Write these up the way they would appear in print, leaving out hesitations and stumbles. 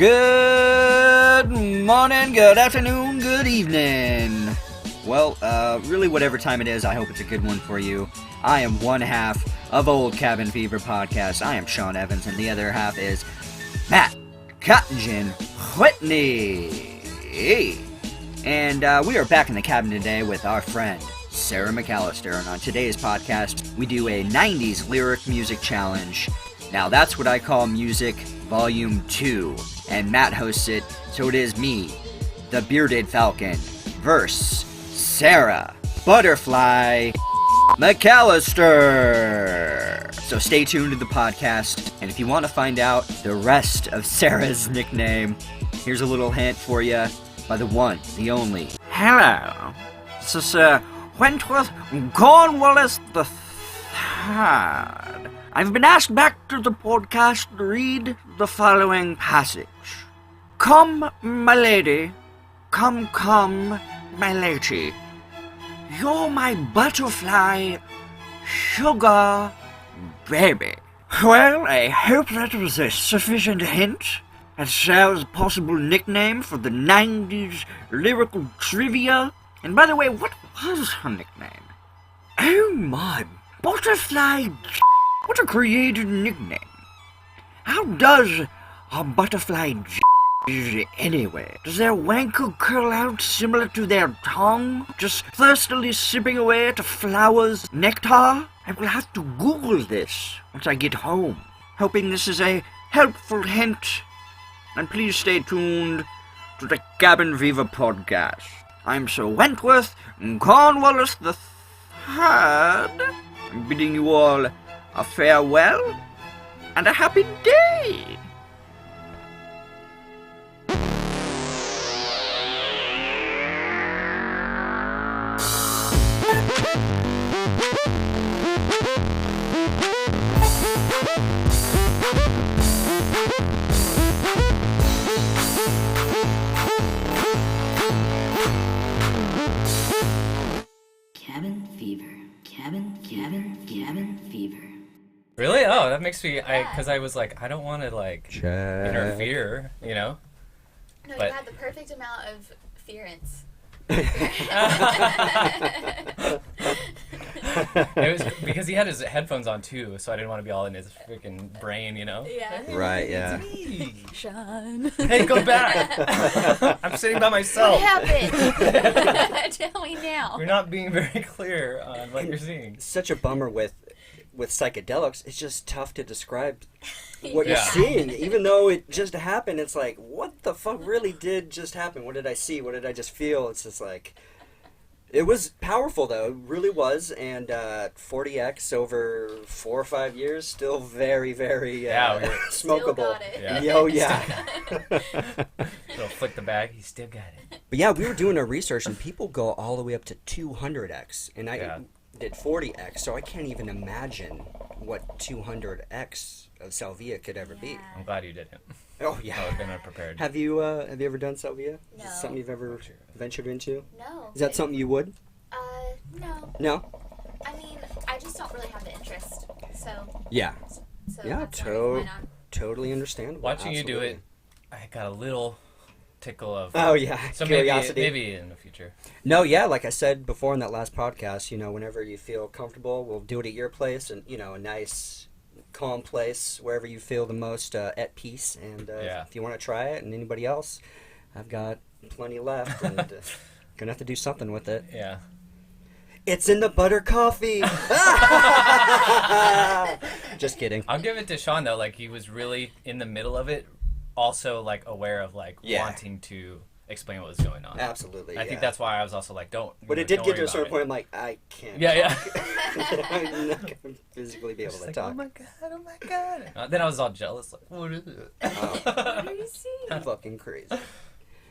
Good morning, good afternoon, good evening. Well, really whatever time it is, I hope it's a good one for you. I am one half of Old Cabin Fever Podcast. I am Sean Evans, and the other half is Matt Cotton Whitney. And we are back in the cabin today with our friend Sarah McAllister, and on today's podcast, we do a 90s lyric music challenge. Now that's what I call Music Volume 2, and Matt hosts it, so it is me, the Bearded Falcon, versus Sarah Butterfly McAllister. So stay tuned to the podcast, and if you want to find out the rest of Sarah's nickname, here's a little hint for you by the one, the only. Hello, this is Wentworth Cornwallis the Third. I've been asked back to the podcast to read the following passage. Come, my lady, come, my lady. You're my butterfly, sugar baby. Well, I hope that was a sufficient hint at Sarah's possible nickname for the 90s lyrical trivia. And by the way, what was her nickname? Oh my, butterfly. What a creative nickname. How does a butterfly anyway? Does their wanker curl out similar to their tongue, just thirstily sipping away at a flower's nectar? I will have to Google this once I get home. Hoping this is a helpful hint. And please stay tuned to the Cabin Fever Podcast. I'm Sir Wentworth Cornwallis the Third. I'm bidding you all a farewell and a happy day. Cabin fever. Really? Oh, that makes me, because I was like, I don't want to, like, interfere, you know? No, But- you had the perfect amount of fearance. It was because he had his headphones on, too, so I didn't want to be all in his freaking brain, you know? Yeah. Right, yeah. Me. Sean. Hey, go back! I'm sitting by What myself. happened? Tell me now. You're not being very clear on what you're seeing. Such a bummer with psychedelics. It's just tough to describe what you're Yeah. seeing. Even though it just happened, it's like, what the fuck really did just happen? What did I see? What did I just feel? It's just like, it was powerful though. It really was. And 40x over 4 or 5 years, still very, very Still smokable. got it. Yeah. Yo, yeah. He'll flick the bag, he still got it. But yeah, we were doing our research, and people go all the way up to 200x, and I did 40x, so I can't even imagine what 200x of salvia could ever be. I'm glad you did him. Oh I would yeah. have been unprepared. Have you ever done salvia? No. Is it something you've ever ventured into? No. Is that something you would? No. No. I mean, I just don't really have the interest. So. Yeah. So Yeah, that's the reason why not. Totally understandable. Watching you do Absolutely. it, I got a little tickle of... Oh yeah, So curiosity. maybe in the future. No, yeah, like I said before in that last podcast, you know, whenever you feel comfortable, we'll do it at your place, and you know, a nice, calm place wherever you feel the most at peace. And if you want to try it, and anybody else, I've got plenty left, and gonna have to do something with it. Yeah. It's in the butter coffee. Just kidding. I'll give it to Sean though, like he was really in the middle of it, also like aware of like wanting to explain what was going on. Absolutely. I think that's why I was also like, don't. But it did get to a certain point. I'm like, I can't. Yeah, talk. I'm not gonna physically be able to like, talk. oh my god. Then I was all jealous, like, what is it? What do you see? Fucking crazy.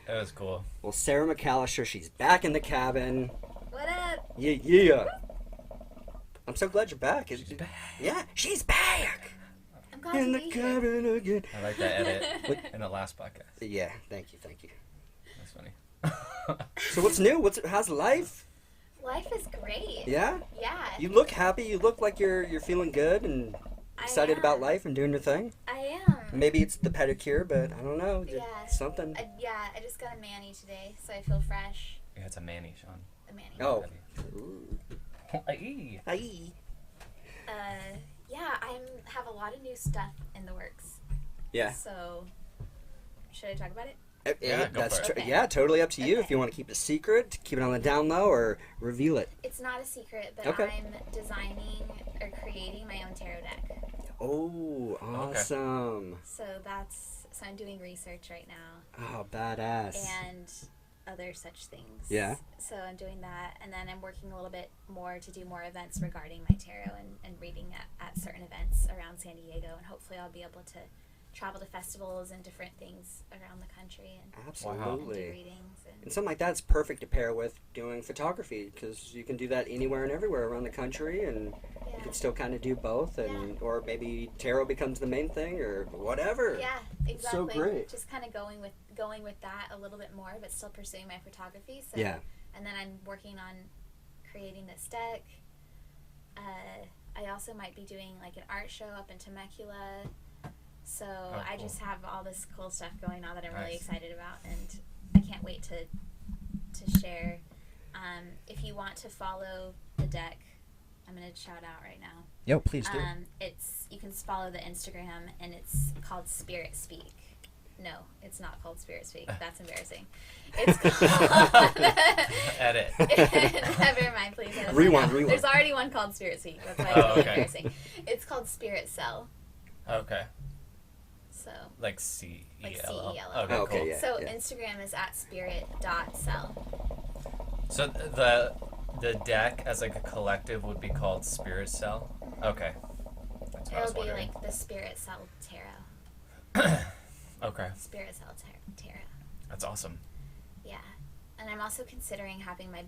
That was cool. Well, Sarah McAllister, she's back in the cabin. What up? Yeah. I'm so glad you're back. She's back. Yeah, she's back. I'm glad In to the be here. cabin again. I like that edit in the last podcast. Yeah, thank you. That's funny. So what's new? How's life? Life is great. Yeah? Yeah. You look happy. You look like you're feeling good and I excited am. about life and doing your thing. I Maybe it's the pedicure, but I don't know. Yeah. Something. I just got a mani today, so I feel fresh. Yeah, it's a mani, Sean. A mani. Oh. Aye. Aye. Yeah, I have a lot of new stuff in the works. Yeah. So, should I talk about it? Yeah, go for it. Okay. Yeah, totally up to you. Okay. If you want to keep it a secret, keep it on the down low, or reveal it. It's not a secret, but Okay. I'm designing or creating my own tarot deck. Oh, awesome. So I'm doing research right now. Oh, badass. And other such things. Yeah. So I'm doing that, and then I'm working a little bit more to do more events regarding my tarot and reading at certain events around San Diego, and hopefully I'll be able to travel to festivals and different things around the country and Absolutely. do readings. And something like that's perfect to pair with doing photography, because you can do that anywhere and everywhere around the country, and you can still kind of do both, and or maybe tarot becomes the main thing, or whatever. Yeah, exactly. So great. Just kind of going with that a little bit more, but still pursuing my photography. So, yeah. And then I'm working on creating this deck. I also might be doing like an art show up in Temecula. So I just have all this cool stuff going on that I'm really excited about, and I can't wait to share. If you want to follow the deck, I'm gonna shout out right now. Yo, please do. You can follow the Instagram, and it's called Spirit Speak. No, it's not called Spirit Speak. That's embarrassing. It's called... Edit. Never mind, please. Rewind. There's already one called Spirit Speak. That's why it's embarrassing. It's called Spirit Cell. Okay. So. Like CELL. Like CELL. Okay, okay, cool. yeah. So Instagram is at spirit.cell. So the deck as like a collective would be called Spirit Cell? Okay. That's what I was It'll be wondering. like the Spirit Cell Tarot. Okay. Spirit Cell Tarot. That's awesome. Yeah. And I'm also considering having my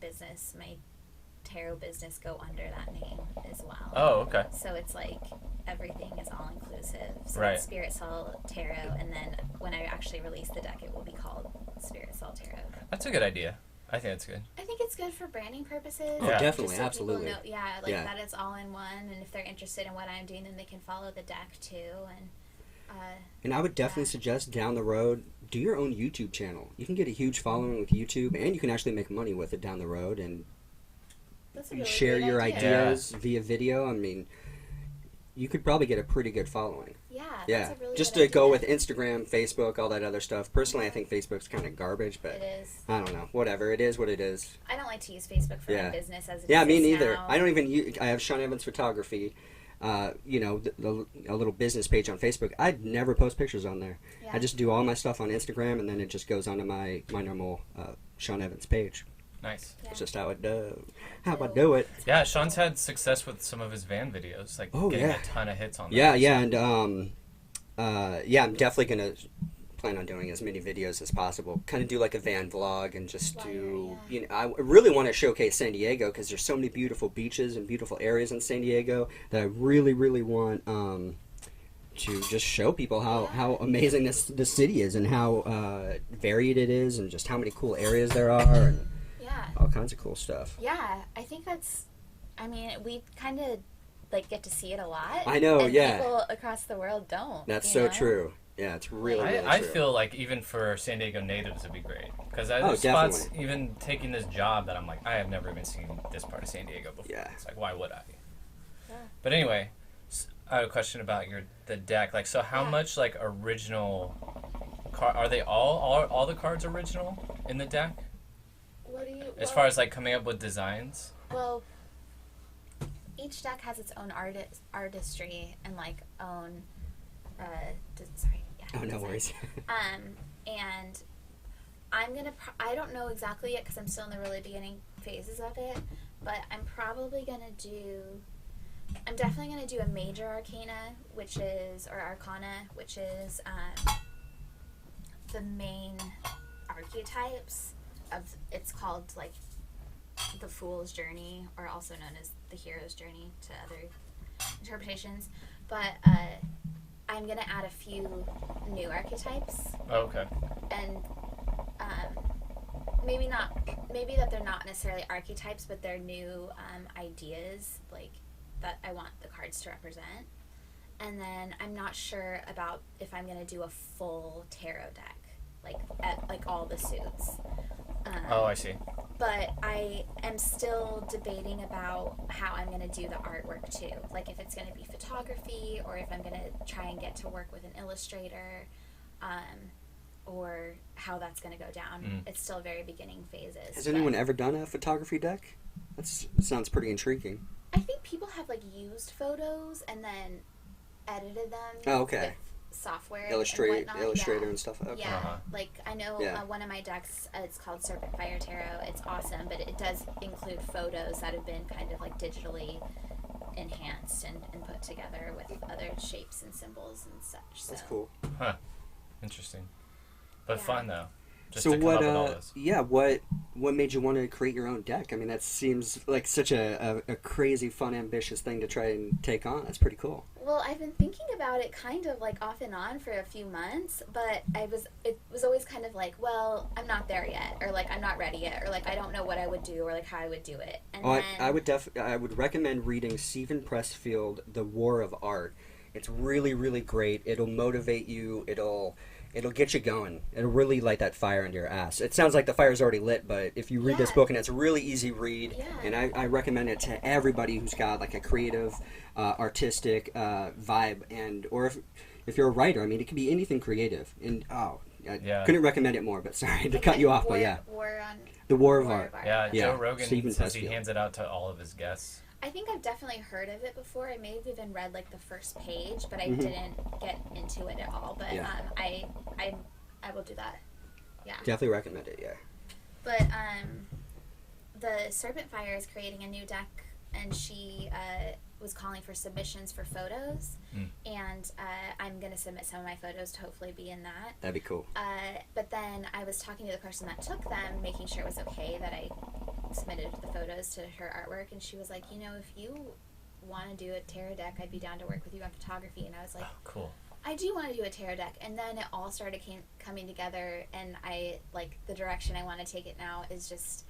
tarot business go under that name as well. Oh, okay. So it's like everything is all inclusive. So Right. it's Spirit Cell Tarot, and then when I actually release the deck, it will be called Spirit Cell Tarot. That's a good idea. I think that's good. I think it's good for branding purposes. Oh, Yeah. definitely, Just so absolutely. people know, that it's all in one, and if they're interested in what I'm doing, then they can follow the deck too. And I would definitely suggest down the road, do your own YouTube channel. You can get a huge following with YouTube, and you can actually make money with it down the road, and That's a really share great your idea. ideas via video. I mean, you could probably get a pretty good following. Yeah. Yeah, That's a really just good to go idea. with Instagram, Facebook, all that other stuff. Personally, I think Facebook's kind of garbage, but It is. I don't know. Whatever, it is what it is. I don't like to use Facebook for Yeah. my business as it Yeah, me exists neither. now. I don't even use. I have Sean Evans Photography. A little business page on Facebook. I'd never post pictures on there. Yeah. I just do all my stuff on Instagram, and then it just goes onto my normal Sean Evans page. Nice. Yeah. It's just how I do it. Yeah, Sean's had success with some of his van videos, like getting a ton of hits on them. Yeah, and I'm definitely gonna plan on doing as many videos as possible. Kind of do like a van vlog and just I really want to showcase San Diego because there's so many beautiful beaches and beautiful areas in San Diego that I really, really want to just show people how amazing this city is and how varied it is and just how many cool areas there are and all kinds of cool stuff. Yeah, I think we kind of like get to see it a lot. I know, and yeah. people across the world don't. That's you so know? true. Yeah, it's really, really I true. feel like even for San Diego natives it'd be great because there's definitely. spots even taking this job that I'm like I have never even seen this part of San Diego before. Yeah. It's like why would I? Yeah. But anyway, I have a question about the deck. Like, so how much like original are they all the cards original in the deck? What do you? As far as like coming up with designs. Well, each deck has its own artistry and like own. Oh, no worries. And I'm gonna. I don't know exactly yet because I'm still in the really beginning phases of it. But I'm definitely gonna do a major arcana, arcana, which is the main archetypes of. It's called like the Fool's Journey, or also known as the Hero's Journey to other interpretations. But I'm gonna add a few new archetypes. Oh, okay. And maybe that they're not necessarily archetypes, but they're new ideas like that I want the cards to represent. And then I'm not sure about if I'm going to do a full tarot deck, like all the suits. Oh, I see. But I am still debating about how I'm going to do the artwork too. Like if it's going to be photography or if I'm going to try and get to work with an illustrator, or how that's going to go down. It's still very beginning phases. Has anyone ever done a photography deck? That sounds pretty intriguing. I think people have like used photos and then edited them. Oh, okay. With software, Illustrator yeah. and stuff. Okay. Yeah, like I know one of my decks, it's called Serpent Fire Tarot. It's awesome, but it does include photos that have been kind of like digitally enhanced and put together with other shapes and symbols and such. That's cool. Huh. Interesting. But fun though. Just So to come what? up with all those. Yeah. What made you want to create your own deck? I mean, that seems like such a crazy, fun, ambitious thing to try and take on. That's pretty cool. Well, I've been thinking about it kind of like off and on for a few months, but it was always kind of like, well, I'm not there yet, or like I'm not ready yet, or like I don't know what I would do, or like how I would do it. And then, I would recommend reading Stephen Pressfield, The War of Art. It's really, really great. It'll motivate you. It'll get you going. It'll really light that fire under your ass. It sounds like the fire's already lit, but if you read this book, and it's a really easy read, and I recommend it to everybody who's got like a creative, artistic vibe, or if you're a writer, I mean, it can be anything creative. And couldn't recommend it more. But sorry to cut you off. But yeah, The War of Art. Yeah, Joe Rogan Stephen says he Pressfield. hands it out to all of his guests. I think I've definitely heard of it before. I may have even read like the first page, but I didn't get into it at all. But I will do that. Yeah. Definitely recommend it. Yeah. But the Serpent Fire is creating a new deck, and she was calling for submissions for photos, and I'm gonna submit some of my photos to hopefully be in that. That'd be cool. But then I was talking to the person that took them, making sure it was okay that I submitted the photos to her artwork, and she was like, you know, if you want to do a tarot deck, I'd be down to work with you on photography. And I was like, oh, cool. I do want to do a tarot deck. And then it all started coming together, and I like the direction I want to take it now is just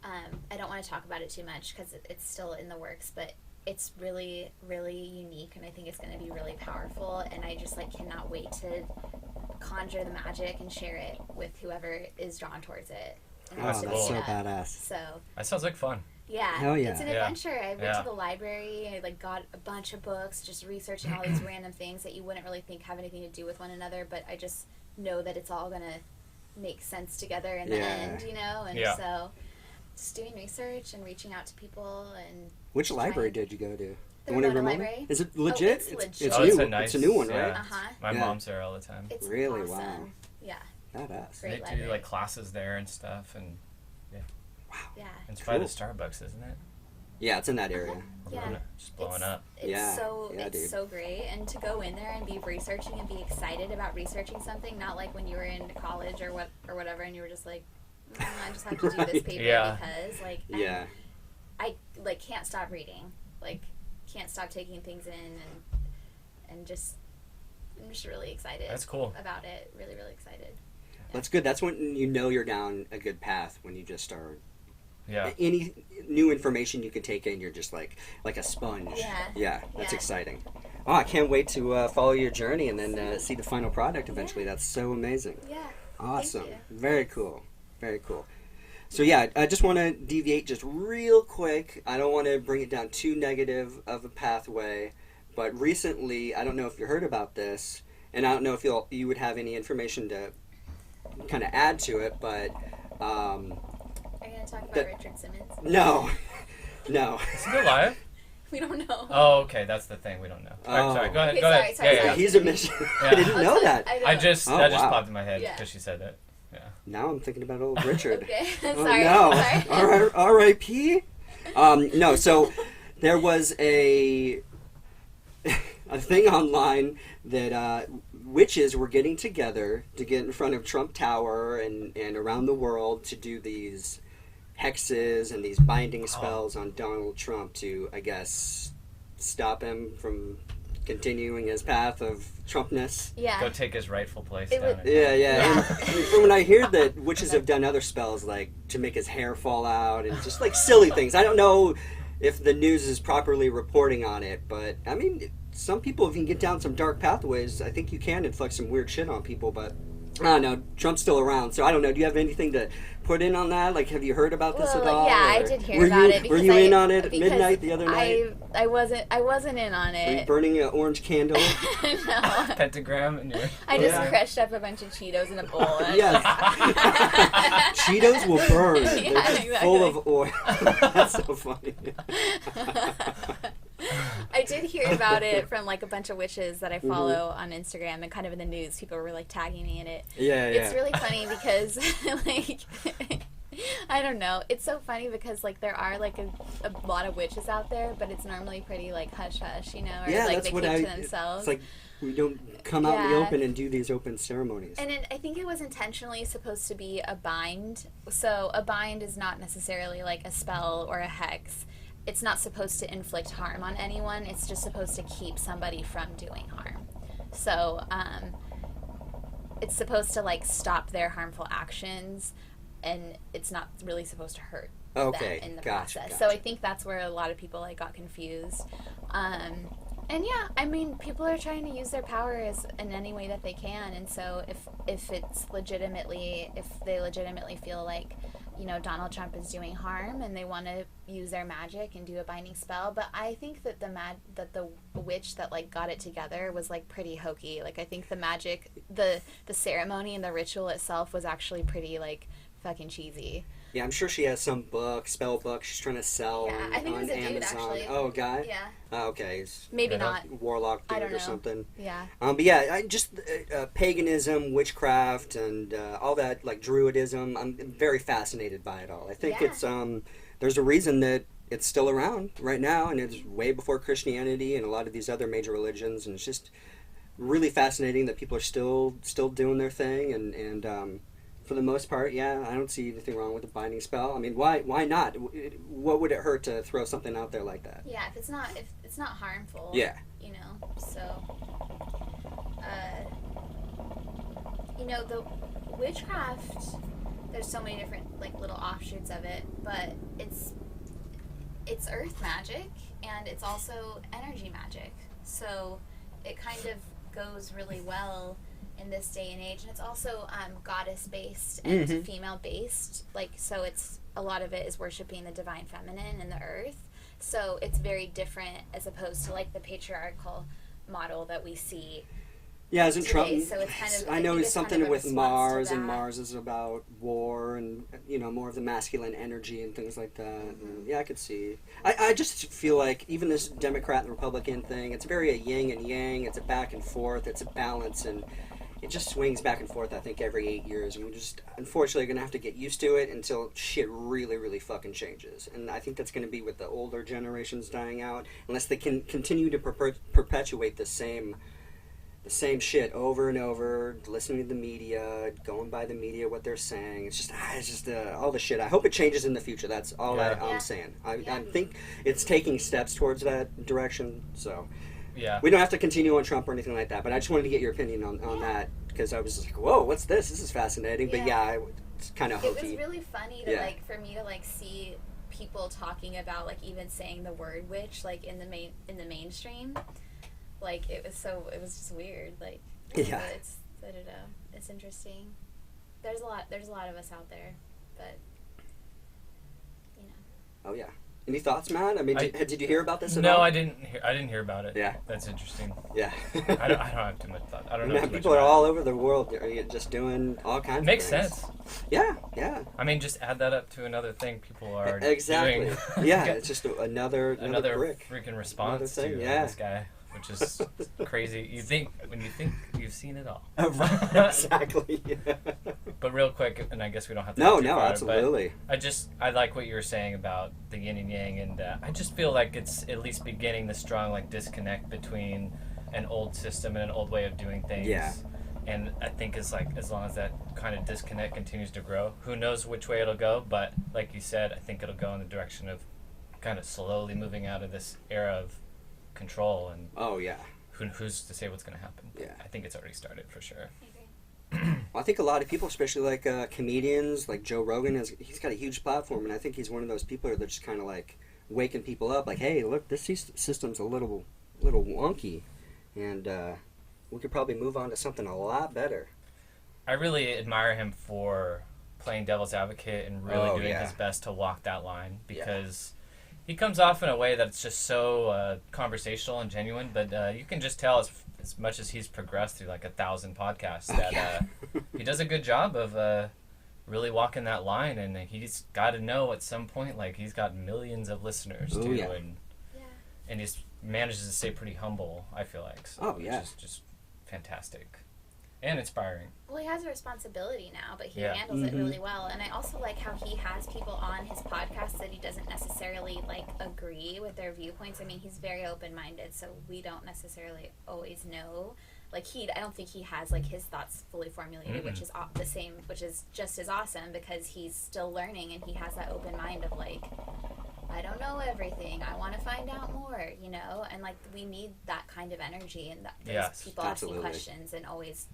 I don't want to talk about it too much because it's still in the works, but it's really, really unique, and I think it's going to be really powerful, and I just like cannot wait to conjure the magic and share it with whoever is drawn towards it. Oh, that's so badass. So that sounds like fun. Yeah, hell yeah. It's an adventure. I went to the library, I like got a bunch of books, just researching all these random things that you wouldn't really think have anything to do with one another, but I just know that it's all gonna make sense together in the end, you know? And so just doing research and reaching out to people. And which library did you go to? The Ramona Library. Is it legit? Oh, it's legit. legit. It's a new one, right? My mom's there all the time. It's really awesome. wow. Yeah. Badass. They do like classes there and stuff, and wow. Yeah. It's by the Starbucks, isn't it? Yeah, it's in that area. Yeah. Just blowing up. It's so great, and to go in there and be researching and be excited about researching something, not like when you were in college or whatever, and you were just like, I just have to do this paper because like I like can't stop reading, like can't stop taking things in, and just I'm just really excited. That's cool about it. Really, really excited. Yeah. That's good. That's when you know you're down a good path, when you just start. Yeah. Any new information you can take in, you're just like a sponge. Yeah. That's exciting. Oh, I can't wait to follow your journey and then see the final product eventually. That's so amazing. Yeah. Awesome. Thank you. Very cool. Very cool. So yeah, I just want to deviate just real quick. I don't want to bring it down too negative of a pathway, but recently, I don't know if you heard about this, and I don't know if you would have any information to kind of add to it, but are you going to talk about Richard Simmons? No. No. Is he alive? We don't know. Oh, okay, that's the thing. We don't know. All right, sorry. Go ahead. Okay, go ahead. sorry. Yeah. He's a mission. I didn't know that. That just wow. popped in my head because she said it. Yeah. Now I'm thinking about old Richard. Okay. Oh, sorry. no. R.I.P. No. So there was a thing online that witches were getting together to get in front of Trump Tower and around the world to do these hexes and these binding spells on Donald Trump to, I guess, stop him from continuing his path of Trumpness. Yeah. Go take his rightful place. Yeah. And from when I heard that witches have done other spells, like to make his hair fall out and just like silly things. I don't know if the news is properly reporting on it, but I mean, some people, if you can get down some dark pathways, I think you can inflict some weird shit on people, but I don't know. Trump's still around, so I don't know. Do you have anything to put in on that? Like, have you heard about this at all? Yeah, I did hear about it. Were you in on it at midnight the other night? I wasn't in on it. Were you burning an orange candle? No. Pentagram in your... I just crushed up a bunch of Cheetos in a bowl. Yes. Cheetos will burn. Yeah, They're just full of oil. That's so funny. I did hear about it from like a bunch of witches that I follow on Instagram, and kind of in the news, people were like tagging me in it. Yeah. It's really funny because like I don't know. It's so funny because like there are like a lot of witches out there, but it's normally pretty like hush hush, you know, or yeah, like that's they what keep to themselves. It's like we don't come out in the open and do these open ceremonies. And I think it was intentionally supposed to be a bind. So a bind is not necessarily like a spell or a hex. It's not supposed to inflict harm on anyone. It's just supposed to keep somebody from doing harm. So it's supposed to like stop their harmful actions, and it's not really supposed to hurt them in the process. So I think that's where a lot of people like got confused. And yeah, I mean, people are trying to use their powers in any way that they can, and so if they legitimately feel like, you know, Donald Trump is doing harm and they want to use their magic and do a binding spell, but I think that the witch that like got it together was like pretty hokey. Like I think the magic, the ceremony and the ritual itself was actually pretty like fucking cheesy. Yeah, I'm sure she has some spell book she's trying to sell Yeah, I think on it was a Amazon. dude, actually. Oh, a guy? Yeah. Oh, okay. He's Maybe not. warlock I dude don't or know. something. Yeah. But yeah, I just paganism, witchcraft, and all that, like druidism. I'm very fascinated by it all. I think it's there's a reason that it's still around right now, and it's way before Christianity and a lot of these other major religions, and it's just really fascinating that people are still doing their thing, and for the most part, yeah, I don't see anything wrong with a binding spell. I mean, why not? What would it hurt to throw something out there like that? Yeah, if it's not harmful. Yeah. You know, so you know, the witchcraft, there's so many different like little offshoots of it, but it's earth magic and it's also energy magic. So it kind of goes really well in this day and age, and it's also goddess based and female based, like, so it's a lot of it is worshiping the divine feminine and the earth, so it's very different as opposed to like the patriarchal model that we see. Yeah, isn't Trump? So it's kind of, I know it's something kind of with Mars, and Mars is about war and, you know, more of the masculine energy and things like that. And yeah, I could see. I just feel like even this Democrat and Republican thing, it's very a yin and yang. It's a back and forth. It's a balance, and it just swings back and forth, I think, every 8 years. And we're just, unfortunately, going to have to get used to it until shit really, really fucking changes. And I think that's going to be with the older generations dying out, unless they can continue to perpetuate the same shit over and over, listening to the media, going by the media, what they're saying. It's just all the shit. I hope it changes in the future. That's all I'm saying. I think it's taking steps towards that direction, so... Yeah. We don't have to continue on Trump or anything like that, but I just wanted to get your opinion on that, because I was just like, whoa, what's this? This is fascinating. But yeah, it's kind of hokey. It was really funny to like, for me to like see people talking about like even saying the word witch like in the mainstream. Like it was just weird. Like yeah, I don't know. It's interesting. There's a lot of us out there, but you know. Oh yeah. Any thoughts, Matt? I mean, did you hear about this at all? No, I didn't hear about it. Yeah. That's interesting. Yeah. I don't have too much thought. I don't know. People are all over the world just doing all kinds Makes of things. sense. Yeah. I mean, just add that up to another thing people are exactly. doing. Yeah, it's just another brick. Freaking response to this guy, which is crazy. When you think you've seen it all. Exactly. Yeah. But real quick, and I guess we don't have to. No, absolutely. I like what you were saying about the yin and yang, and I just feel like it's at least beginning the strong like disconnect between an old system and an old way of doing things. Yeah. And I think it's like as long as that kind of disconnect continues to grow, who knows which way it'll go. But like you said, I think it'll go in the direction of kind of slowly moving out of this era of control. And who's to say what's going to happen? Yeah. I think it's already started for sure. Well, I think a lot of people, especially like comedians, like Joe Rogan, he's got a huge platform, and I think he's one of those people that just kind of like waking people up, like, hey, look, this system's a little wonky. and we could probably move on to something a lot better. I really admire him for playing devil's advocate and really doing his best to walk that line, because he comes off in a way that's just so conversational and genuine, but you can just tell as much as he's progressed through like 1,000 podcasts that he does a good job of really walking that line, and he's got to know at some point, like, he's got millions of listeners too, and he's manages to stay pretty humble, I feel like. So, which is just fantastic and inspiring. Well, he has a responsibility now, but he handles it really well. And I also like how he has people on his podcast that he doesn't necessarily, like, agree with their viewpoints. I mean, he's very open-minded, so we don't necessarily always know. Like, I don't think he has, like, his thoughts fully formulated, which is the same, which is just as awesome, because he's still learning, and he has that open mind of, like, I don't know everything. I want to find out more, you know? And, like, we need that kind of energy, and those people asking questions and always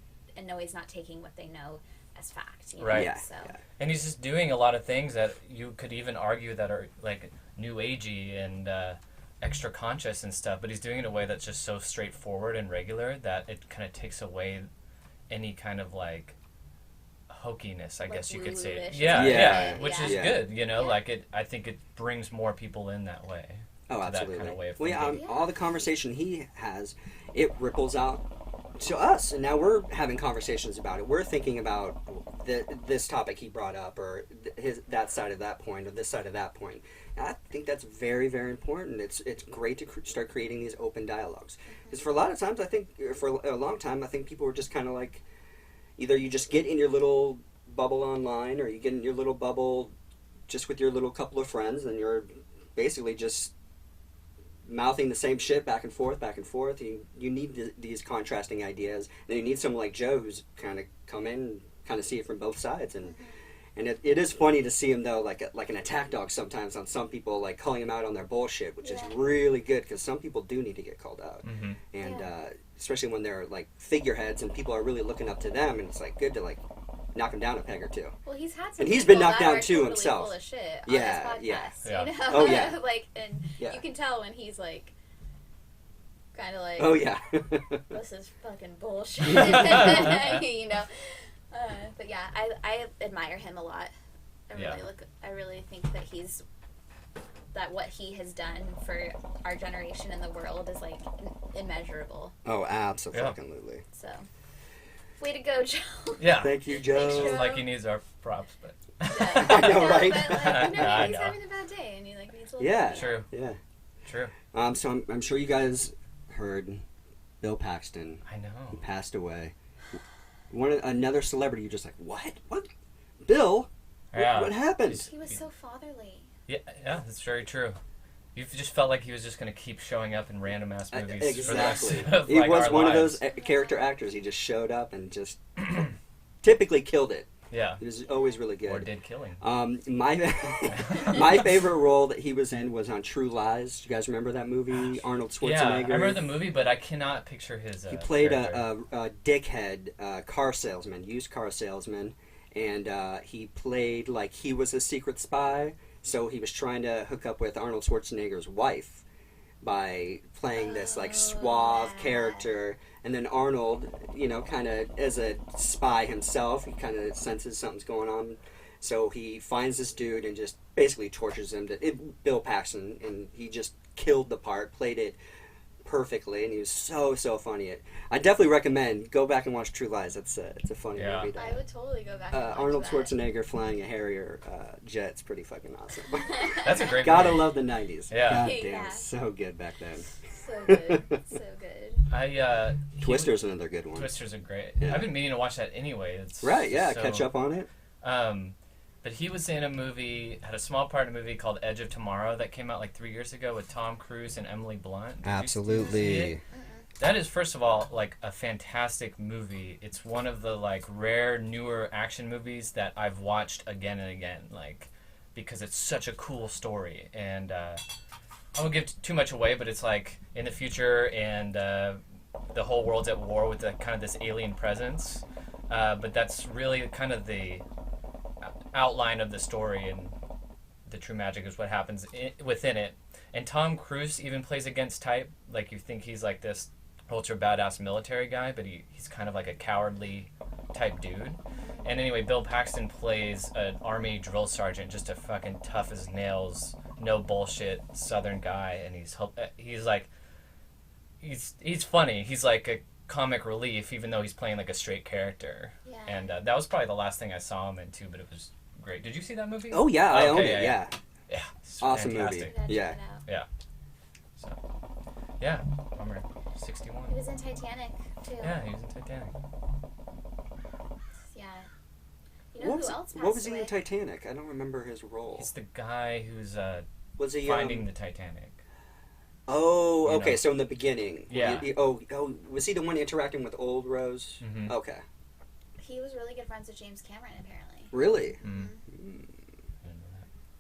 not taking what they know as fact, you know? Right. Yeah. So. And he's just doing a lot of things that you could even argue that are, like, new agey and extra conscious and stuff, but he's doing it in a way that's just so straightforward and regular that it kind of takes away any kind of, like, hokiness, I guess you could say. Which is good, you know, like, I think it brings more people in that way. Oh, absolutely. That kind of way of thinking. All the conversation he has, it ripples out to us, and now we're having conversations about it. We're thinking about this topic he brought up, or that side of that point, or this side of that point. And I think that's very, very important. It's great to start creating these open dialogues, because for a lot of times, I think, for a long time, I think people were just kind of like, either you just get in your little bubble online, or you get in your little bubble just with your little couple of friends, and you're basically just mouthing the same shit back and forth. You need these contrasting ideas. And you need someone like Joe who's kind of come in and kind of see it from both sides. And it is funny to see him, though, like an attack dog sometimes on some people, like calling him out on their bullshit, which is really good, because some people do need to get called out. And especially when they're, like, figureheads and people are really looking up to them, and it's, like, good to, like, knock him down a peg or two. Well, he's had some, and he's been knocked that down are too totally himself. Full of shit on his podcast, you know? Oh yeah. Like, and you can tell when he's like, kind of like, oh yeah, this is fucking bullshit, you know. But yeah, I admire him a lot. I really think that what he has done for our generation and the world is, like, immeasurable. Oh, absolutely. So, way to go, Joe. Yeah. Thank you, Joe. It's like he needs our props, but I know, right? But, like, you know, he's having a bad day, and he, like, needs a little bit. True. Yeah. True. So I'm sure you guys heard Bill Paxton. I know. He passed away. Another celebrity. You're just like, what? Bill? Yeah. What happened? He was so fatherly. Yeah, that's very true. You just felt like he was just going to keep showing up in random ass movies. Exactly. For the rest of, he like, was our one lives. of those character actors. He just showed up and just typically killed it. Yeah. He was always really good. Or did killing. My favorite role that he was in was on True Lies. Do you guys remember that movie? Arnold Schwarzenegger. Yeah, I remember the movie, but I cannot picture his He played character. a dickhead used car salesman, and he played like he was a secret spy, so he was trying to hook up with Arnold Schwarzenegger's wife by playing this, like, suave character. And then Arnold, you know, kind of as a spy himself, he kind of senses something's going on. So he finds this dude and just basically tortures him. Bill Paxton, and he just killed the part, played it perfectly, and he was so funny. I definitely recommend go back and watch True Lies. It's a funny movie. I would totally go back and watch Arnold that. Schwarzenegger flying a Harrier jet's pretty fucking awesome. That's a great Gotta movie. love the 90s. Yeah. God damn, Yeah. so good back then. So good. So good. Twister's another good one. Twister's are great. Yeah. I've been meaning to watch that anyway. It's Right, yeah, so- catch up on it. But he was in a movie, had a small part in a movie called Edge of Tomorrow that came out like 3 years ago with Tom Cruise and Emily Blunt. Did you see it? That is, first of all, like, a fantastic movie. It's one of the, like, rare, newer action movies that I've watched again and again, like, because it's such a cool story. And I won't give too much away, but it's, like, in the future, and the whole world's at war with kind of this alien presence. But that's really kind of the outline of the story, and the true magic is what happens within it. And Tom Cruise even plays against type. Like, you think he's like this ultra badass military guy, but he's kind of like a cowardly type dude. And anyway, Bill Paxton plays an army drill sergeant, just a fucking tough as nails, no bullshit Southern guy, and he's funny. He's like a comic relief, even though he's playing like a straight character. Yeah. And that was probably the last thing I saw him in too, but it was great. Did you see that movie? Oh yeah, I own Okay, it. Yeah. Yeah, it's Awesome fantastic. movie. Yeah. Check it out. Yeah. So, yeah, bummer. 61. He was in Titanic too. Yeah, he was in Titanic. Yeah. You know who else passed What was he away? in Titanic? I don't remember his role. He's the guy who's Was he finding the Titanic. Oh, You okay. know. So in the beginning, Yeah. Was he the one interacting with old Rose? Mhm. Okay. He was really good friends with James Cameron, apparently. Really? Mm. Mm.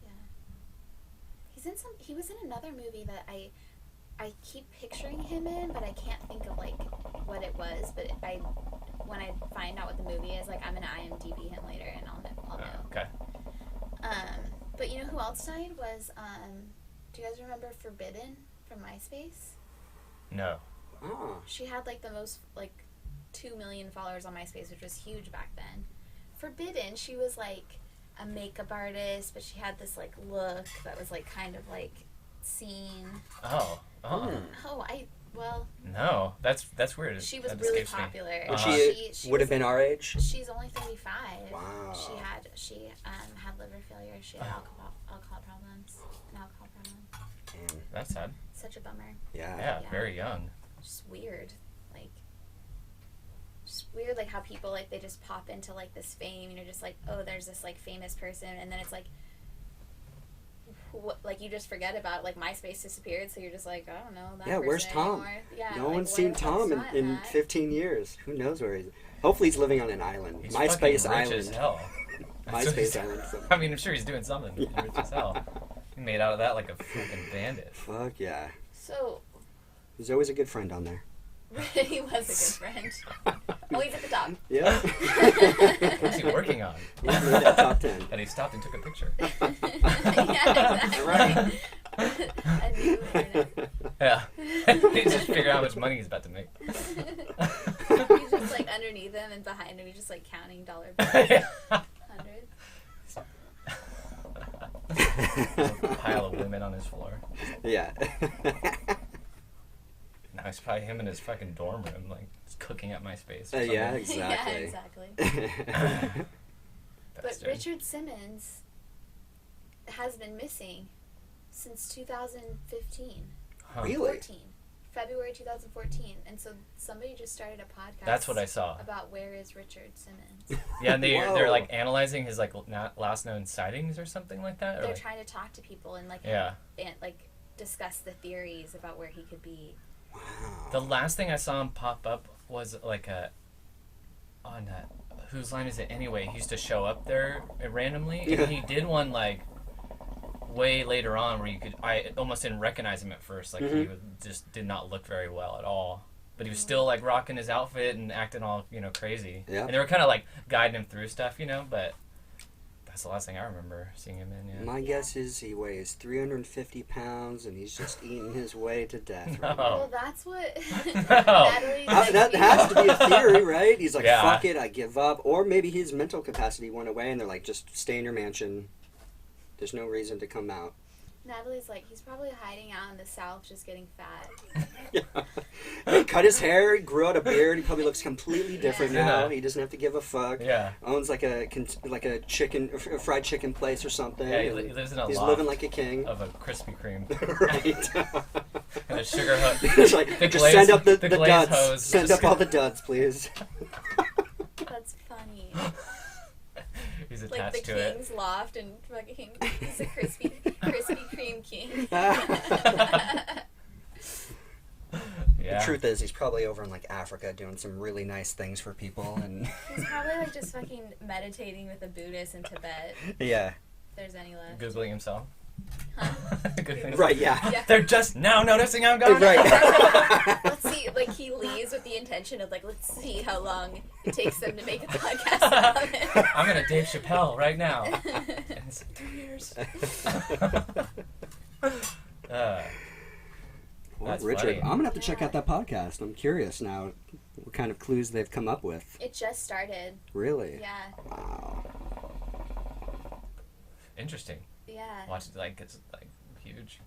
Yeah. He was in another movie that I keep picturing him in, but I can't think of like what it was. But when I find out what the movie is, like I'm gonna IMDb him later, and I'll know. Okay. But you know who else died was do you guys remember Forbidden from MySpace? No. Oh. She had like the most like 2 million followers on MySpace, which was huge back then. Forbidden, she was like a makeup artist, but she had this like look that was like kind of like seen. Oh. Oh. No. That's weird. She was That really escapes me. popular. And Uh-huh. she would have been our age. She's only 35. Wow. She had liver failure. She had alcohol problems. And alcohol problems. Damn. That's sad. Such a bummer. Yeah. Yeah, very young. Just weird. Just weird, like how people like they just pop into like this fame, and you're just like, oh, there's this like famous person, and then it's like, like you just forget about it. Like MySpace disappeared, so you're just like, I don't know that. Yeah, person where's Tom? anymore. Yeah, No like, one's seen where the Tom fuck's in Matt? 15 years. Who knows where he's... Hopefully he's living on an island. He's MySpace fucking rich as Island. hell. MySpace Island. I mean, I'm sure he's doing something. He's rich as hell. He made out of that like a fucking bandit. Fuck yeah. So He's always a good friend on there. he was a good friend. Oh, he's at the top. Yeah. What's he working on? He's made that top 10. And he stopped and took a picture. Yeah, exactly. Right. A new internet. Yeah. He just figured out how much money he's about to make. He's just like underneath him, and behind him he's just like counting dollar bills. Hundreds. A pile of women on his floor. Yeah. Now it's probably him in his fucking dorm room, like just cooking at MySpace. Or Yeah, something. Yeah, exactly. exactly. But Bastard. Richard Simmons has been missing since 2015. Huh. Really? 14. February 2014. And so somebody just started a podcast. That's what I saw. About where is Richard Simmons. Yeah, and they're Whoa. like analyzing his like last known sightings or something like that. Or They're like, trying to talk to people and like yeah. and like discuss the theories about where he could be. Wow. The last thing I saw him pop up was like on Whose Line Is It Anyway? He used to show up there randomly, and he did one like way later on where I almost didn't recognize him at first. Like he just did not look very well at all. But he was still like rocking his outfit and acting all crazy. Yeah. And they were kind of like guiding him through stuff, but that's the last thing I remember seeing him in. Yeah. My guess is he weighs 350 pounds and he's just eating his way to death. No. Right Well, that's what No. Natalie That has to be a theory, right? He's like, Yeah. fuck it, I give up. Or maybe his mental capacity went away and they're like, just stay in your mansion. There's no reason to come out. Natalie's like, he's probably hiding out in the South just getting fat. Yeah. He cut his hair, he grew out a beard, he probably looks completely different Yeah. now. He doesn't have to give a fuck. Yeah. Owns like a fried chicken place or something. Yeah, he lives in a He's loft living like a king. of a Krispy Kreme. Right. And a sugar hut. It's like, The just glaze- send up the glaze duds. hose. Send Just- up all the duds, please. That's funny. He's Like attached the to it. king's loft and fucking he's a Krispy Kreme king. Yeah. The truth is, he's probably over in like Africa doing some really nice things for people, and He's probably like just fucking meditating with a Buddhist in Tibet. yeah, If there's any left. Googling himself. Huh? Googling right, yeah, Yeah. They're just now noticing I'm gone. right. Let's see, like he leaves with the intention of like, let's see how long it takes them to make a podcast about it. I'm gonna Dave Chappelle right now. And it's 2 years. Poor That's Richard, funny. I'm gonna have to check out that podcast. I'm curious now what kind of clues they've come up with. It just started. Really? Yeah. Wow. Interesting. Yeah. Watch it, like, it's like huge.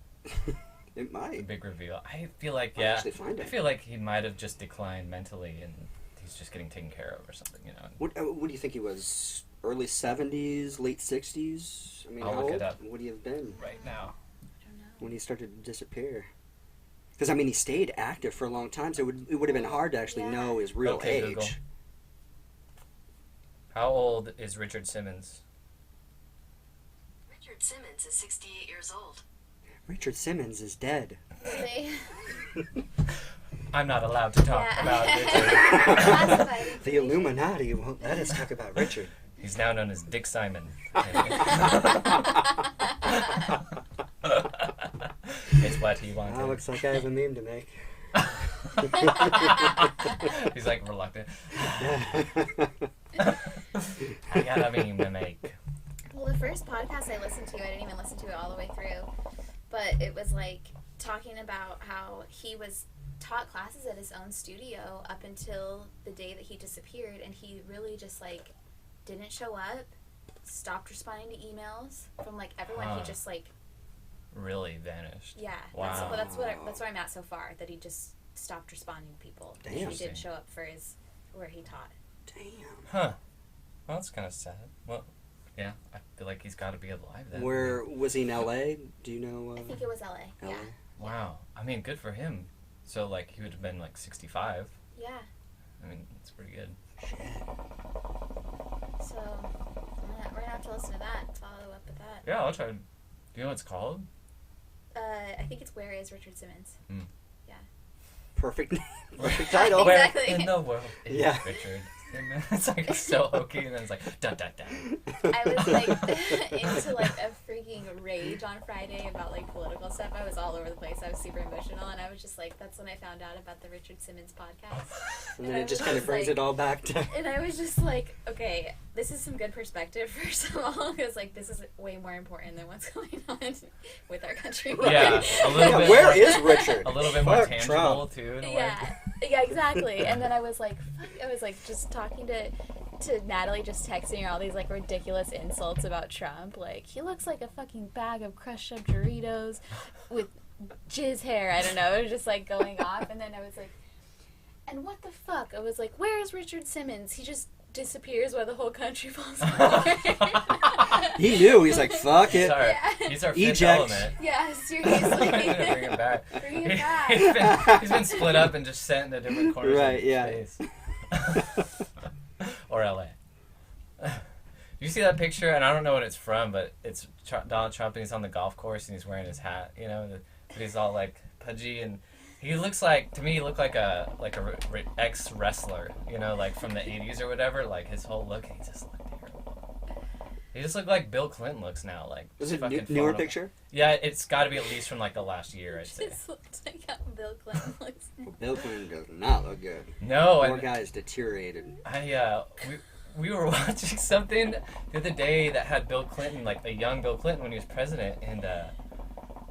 It might. A big reveal. I feel like, I'll yeah. actually find I it. feel like he might have just declined mentally and he's just getting taken care of or something, you know. What do you think he was? Early 70s, late 60s? I mean, I'll how look old it up. would he have been Right now. I don't know. when he started to disappear? Because, I mean, he stayed active for a long time, so it would have been hard to actually Yeah. know his real Okay, age. Google. How old is Richard Simmons? Richard Simmons is 68 years old. Richard Simmons is dead. Really? I'm not allowed to talk Yeah. about Richard. Classified. The Illuminati won't let us talk about Richard. He's now known as Dick Simon. It's what he wanted. Oh, looks like I have a meme to make. He's like reluctant. I got a meme to make. Well, the first podcast I listened to, I didn't even listen to it all the way through, but it was like talking about how he was taught classes at his own studio up until the day that he disappeared, and he really just like didn't show up, stopped responding to emails from like everyone. Huh. He just like Really vanished. yeah. Wow. That's where I'm at so far. That he just stopped responding to people. Damn. He didn't show up for his where he taught. Damn. Huh. Well, that's kind of sad. Well, yeah, I feel like he's got to be alive then. Where was he in LA? Do you know? I think it was LA. LA? Yeah. Wow. I mean, good for him. So, like, he would have been, like, 65. Yeah. I mean, that's pretty good. So we're gonna have to listen to that. Follow up with that. Yeah, I'll try. Do you know what it's called? I think it's Where is Richard Simmons? Perfect. Perfect title. Where- Exactly. In the world is Yeah. Richard Simmons. It's like so hokey, and then it's like dun dun dun. I was like into like a freaking rage on Friday about like political stuff. I was all over the place. I was super emotional, and I was just like, that's when I found out about the Richard Simmons podcast. And then I it just was kind of brings like- it all back to. And I was just like, okay, this is some good perspective first of all, because like this is way more important than what's going on with our country. Yeah, a little Yeah, bit. where more, is Richard? a little bit more Fuck tangible Trump. too. In a way. Yeah, exactly. And then I was like, fuck, I was like just talking to Natalie, just texting her all these like ridiculous insults about Trump. Like, he looks like a fucking bag of crushed up Doritos with jizz hair. I don't know. It was just like going off. And then I was like, and what the fuck? I was like, where is Richard Simmons? He just disappears while the whole country falls apart. He knew. He's like, fuck it. Sorry, Yeah. he's our fifth Eject. element. Yeah, seriously. Bring him back. Bring him back. He's been split up and just sent into different corners Right, of yeah. space. Or LA. You see that picture? And I don't know what it's from, but it's Donald Trump and he's on the golf course and he's wearing his hat, you know, but he's all like pudgy and he looks like, to me, he looked like a ex-wrestler, you know, like from the 80s or whatever, like his whole look, and he just looked terrible. He just looked like Bill Clinton looks now, like. Was it fucking newer phone- picture? Yeah, it's got to be at least from like the last year, I'd say. Just looks like how Bill Clinton looks. Well, Bill Clinton does not look good. No, Poor and guy's deteriorated. we were watching something the other day that had Bill Clinton, like a young Bill Clinton when he was president, and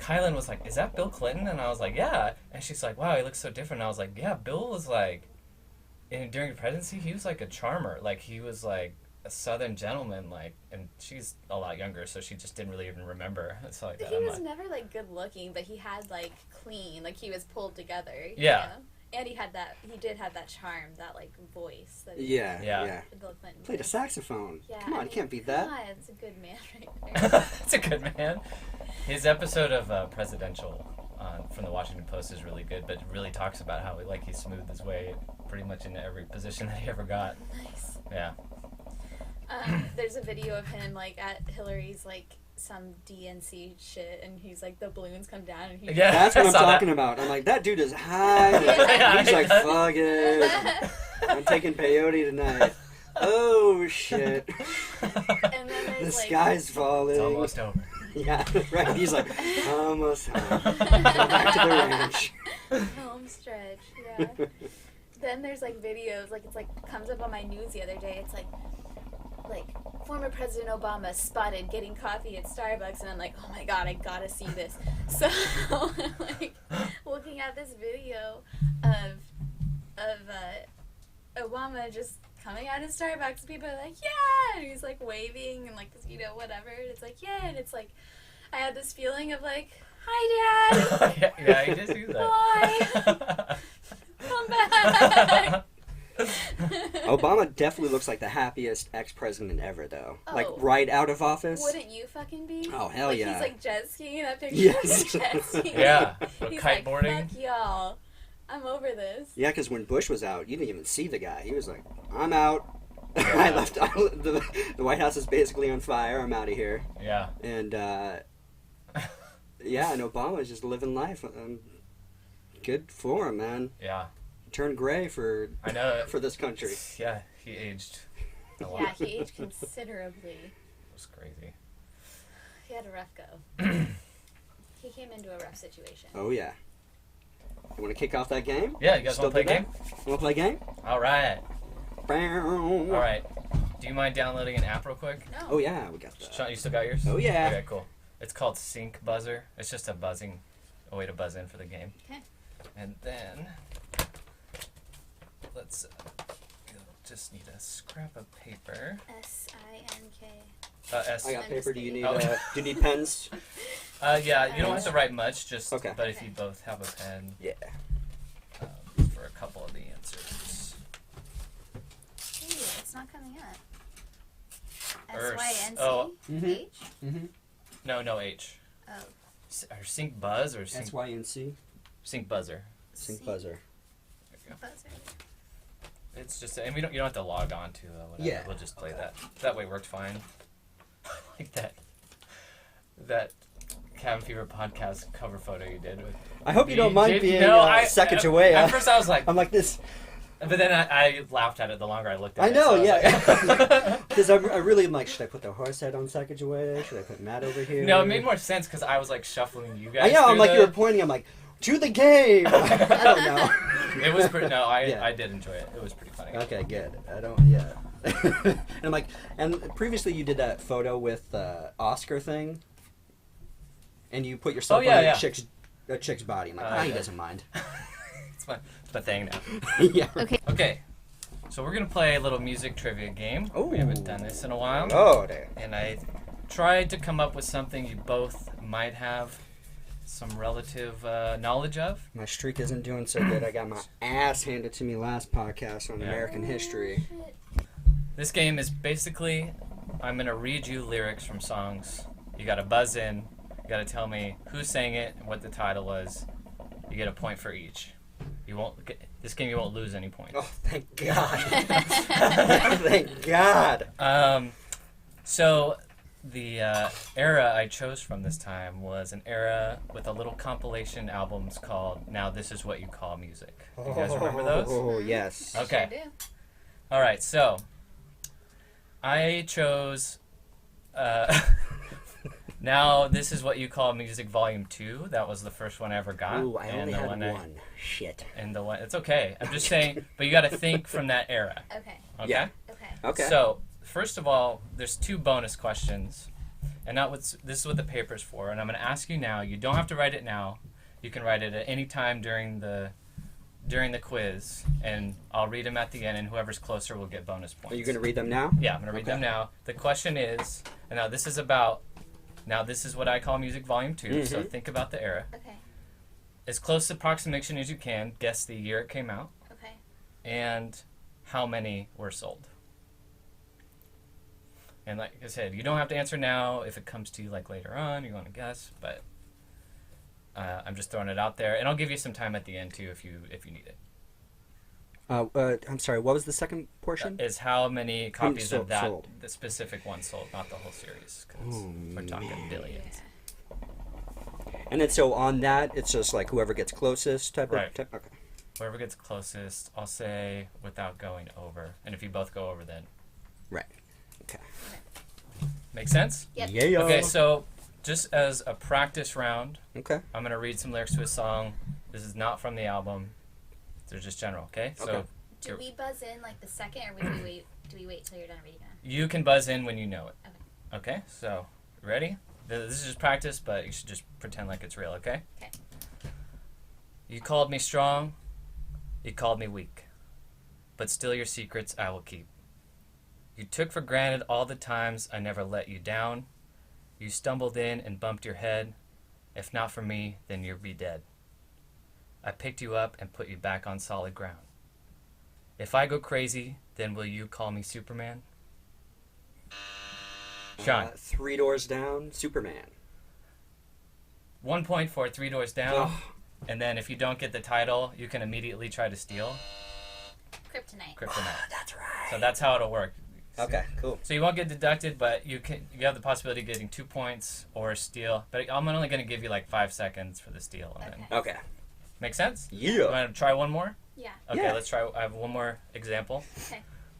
Kylan was like, "Is that Bill Clinton?" And I was like, "Yeah." And she's like, "Wow, he looks so different." And I was like, "Yeah, Bill was like, during the presidency, he was like a charmer. Like he was like a Southern gentleman. Like, and she's a lot younger, so she just didn't really even remember. It's like that. He I'm was like, never like good looking, but he had like clean, like he was pulled together. you Yeah. know? And he did have that charm, that like voice. That Yeah, Yeah. yeah. Bill Clinton Played a did. saxophone. Yeah, Come on, I you mean, can't beat that. God, it's a good man right there. It's a good man. His episode of Presidential from the Washington Post is really good, but it really talks about how he smoothed his way pretty much into every position that he ever got. Nice. Yeah. There's a video of him like at Hillary's like some DNC shit, and he's like the balloons come down, and he Yeah. That's what I I'm saw that. talking about. I'm like, that dude is high. Yeah. He's like, fuck it. I'm taking peyote tonight. Oh, shit. And then The there's like sky's falling. It's almost over. Yeah, right. He's like, almost home. Go back to the ranch. home stretch. Yeah. Then there's like videos, like it's like comes up on my news the other day. It's like former President Obama spotted getting coffee at Starbucks, and I'm like, oh my god, I gotta see this. So I'm like looking at this video of Obama just coming out of Starbucks, and people are like, yeah, and he's like waving and like this, whatever, and it's like, yeah, and it's like I had this feeling of like, hi Dad. Yeah, he did do that. Bye. Come back. Obama definitely looks like the happiest ex-president ever, though. Oh. Like, right out of office. Wouldn't you fucking be? Oh, hell like, yeah. He's like jet skiing, that picture Yes. of jet skiing. Yeah, He's kiteboarding. like, fuck y'all. I'm over this. Yeah, because when Bush was out, you didn't even see the guy. He was like, I'm out. I left. The White House is basically on fire. I'm out of here. Yeah. And, yeah, and Obama was just living life. Good for him, man. Yeah. He turned gray for I know. for this country. Yeah, he aged a lot. Yeah, he aged considerably. It was crazy. He had a rough go. He came into a rough situation. Oh, yeah. You want to kick off that game? Yeah, you guys want to play a do game? that? Want to play a game? All right. All All right. Do you mind downloading an app real quick? No. Oh, yeah, we got that. Sean, you still got yours? Oh, yeah. Okay, cool. It's called Sync Buzzer. It's just a way to buzz in for the game. Okay. And then let's just need a scrap of paper. S-I-N-K. S. I got paper. Do you need Oh. do you need pens? Yeah, you don't have to write much. Just Okay. But if you both have a pen, Yeah. for a couple of the answers. Hey, it's not coming up. Or S-Y-N-C? oh. H? Mm-hmm. No H. Oh. Or Sync Buzz or Sync SYNC. Sync Buzzer. Sync buzzer. There you go. Buzzer. It's just, and you don't have to log on to whatever. Yeah. We'll just play that. That way it worked fine. Like that Cabin Fever podcast cover photo you did. With I hope you don't mind being seconds at, away. At first I was like, I'm like this. but then I laughed at it the longer I looked at I it. know, so yeah. Because I really am like, should I put the horse head on seconds away? Should I put Matt over here? No, it made more sense because I was like shuffling you guys. I know. I'm through like, you were pointing. I'm like, to the game. I don't know. It was pretty. No, Yeah. I did enjoy it. It was pretty funny. Okay, good. I don't. Yeah. And I'm like, and previously you did that photo with Oscar thing, and you put yourself on a chick's body. I'm like, he yeah. doesn't mind. It's my thing now. Yeah. Okay, so we're gonna play a little music trivia game. Ooh. We haven't done this in a while. Oh, damn. And I tried to come up with something you both might have some relative knowledge of. My streak isn't doing so good. I got my ass handed to me last podcast on Yeah. American history. This game is basically, I'm gonna read you lyrics from songs. You gotta buzz in. You gotta tell me who sang it and what the title was. You get a point for each. You won't get, this game. You won't lose any points. Oh, thank God. Thank God. So the era I chose from this time was an era with a little compilation albums called Now This Is What You Call Music. You guys remember those? Oh, yes. Okay. Sure do. All right. So I chose Now This Is What You Call Music Volume 2. That was the first one I ever got. Ooh, I only had one. one. Shit. And the one, it's okay. I'm just saying, but you got to think from that era. Okay. Okay. Yeah. Okay. Okay. So first of all, there's 2 bonus questions, and this is what the paper's for. And I'm going to ask you now. You don't have to write it now. You can write it at any time during the quiz, and I'll read them at the end. And whoever's closer will get bonus points. Are you going to read them now? Yeah, I'm going to read them now. The question is, and now this is about. Now this is what I call Music Volume 2. So think about the era. Okay. As close to approximation as you can. Guess the year it came out. Okay. And how many were sold. And like I said, you don't have to answer now. If it comes to you like later on, you want to guess. But I'm just throwing it out there, and I'll give you some time at the end too if you need it. I'm sorry, what was the second portion? Is how many copies of that sold. the specific one sold, not the whole series, because we're talking billions. And then so on that, it's just like whoever gets closest type Right. of... Okay. Whoever gets closest, I'll say without going over, and if you both go over, then Right. Okay. make sense. Yep. Yeah. Okay, so just as a practice round, Okay. I'm gonna read some lyrics to a song. This is not from the album. They're just general, okay? So Okay. Do we buzz in like the second, or would we wait? do we wait till you're done reading it? You can buzz in when you know it. Okay. Okay, so, ready? This is just practice, but you should just pretend like it's real, okay? Okay. You called me strong, you called me weak, but still your secrets I will keep. You took for granted all the times I never let you down. You stumbled in and bumped your head. If not for me, then you'd be dead. I picked you up and put you back on solid ground. If I go crazy, then will you call me Superman? Sean. 3 Doors Down, Superman. 1 point for 3 Doors Down. Oh. And then if you don't get the title, you can immediately try to steal. Kryptonite. That's right. So that's how it'll work. Okay, cool. So you won't get deducted, but you have the possibility of getting 2 points or steal. But I'm only going to give you like 5 seconds for the steal. And then... Okay. Make sense? Yeah. You want to try one more? Yeah. Okay, yeah. Let's try. I have one more example.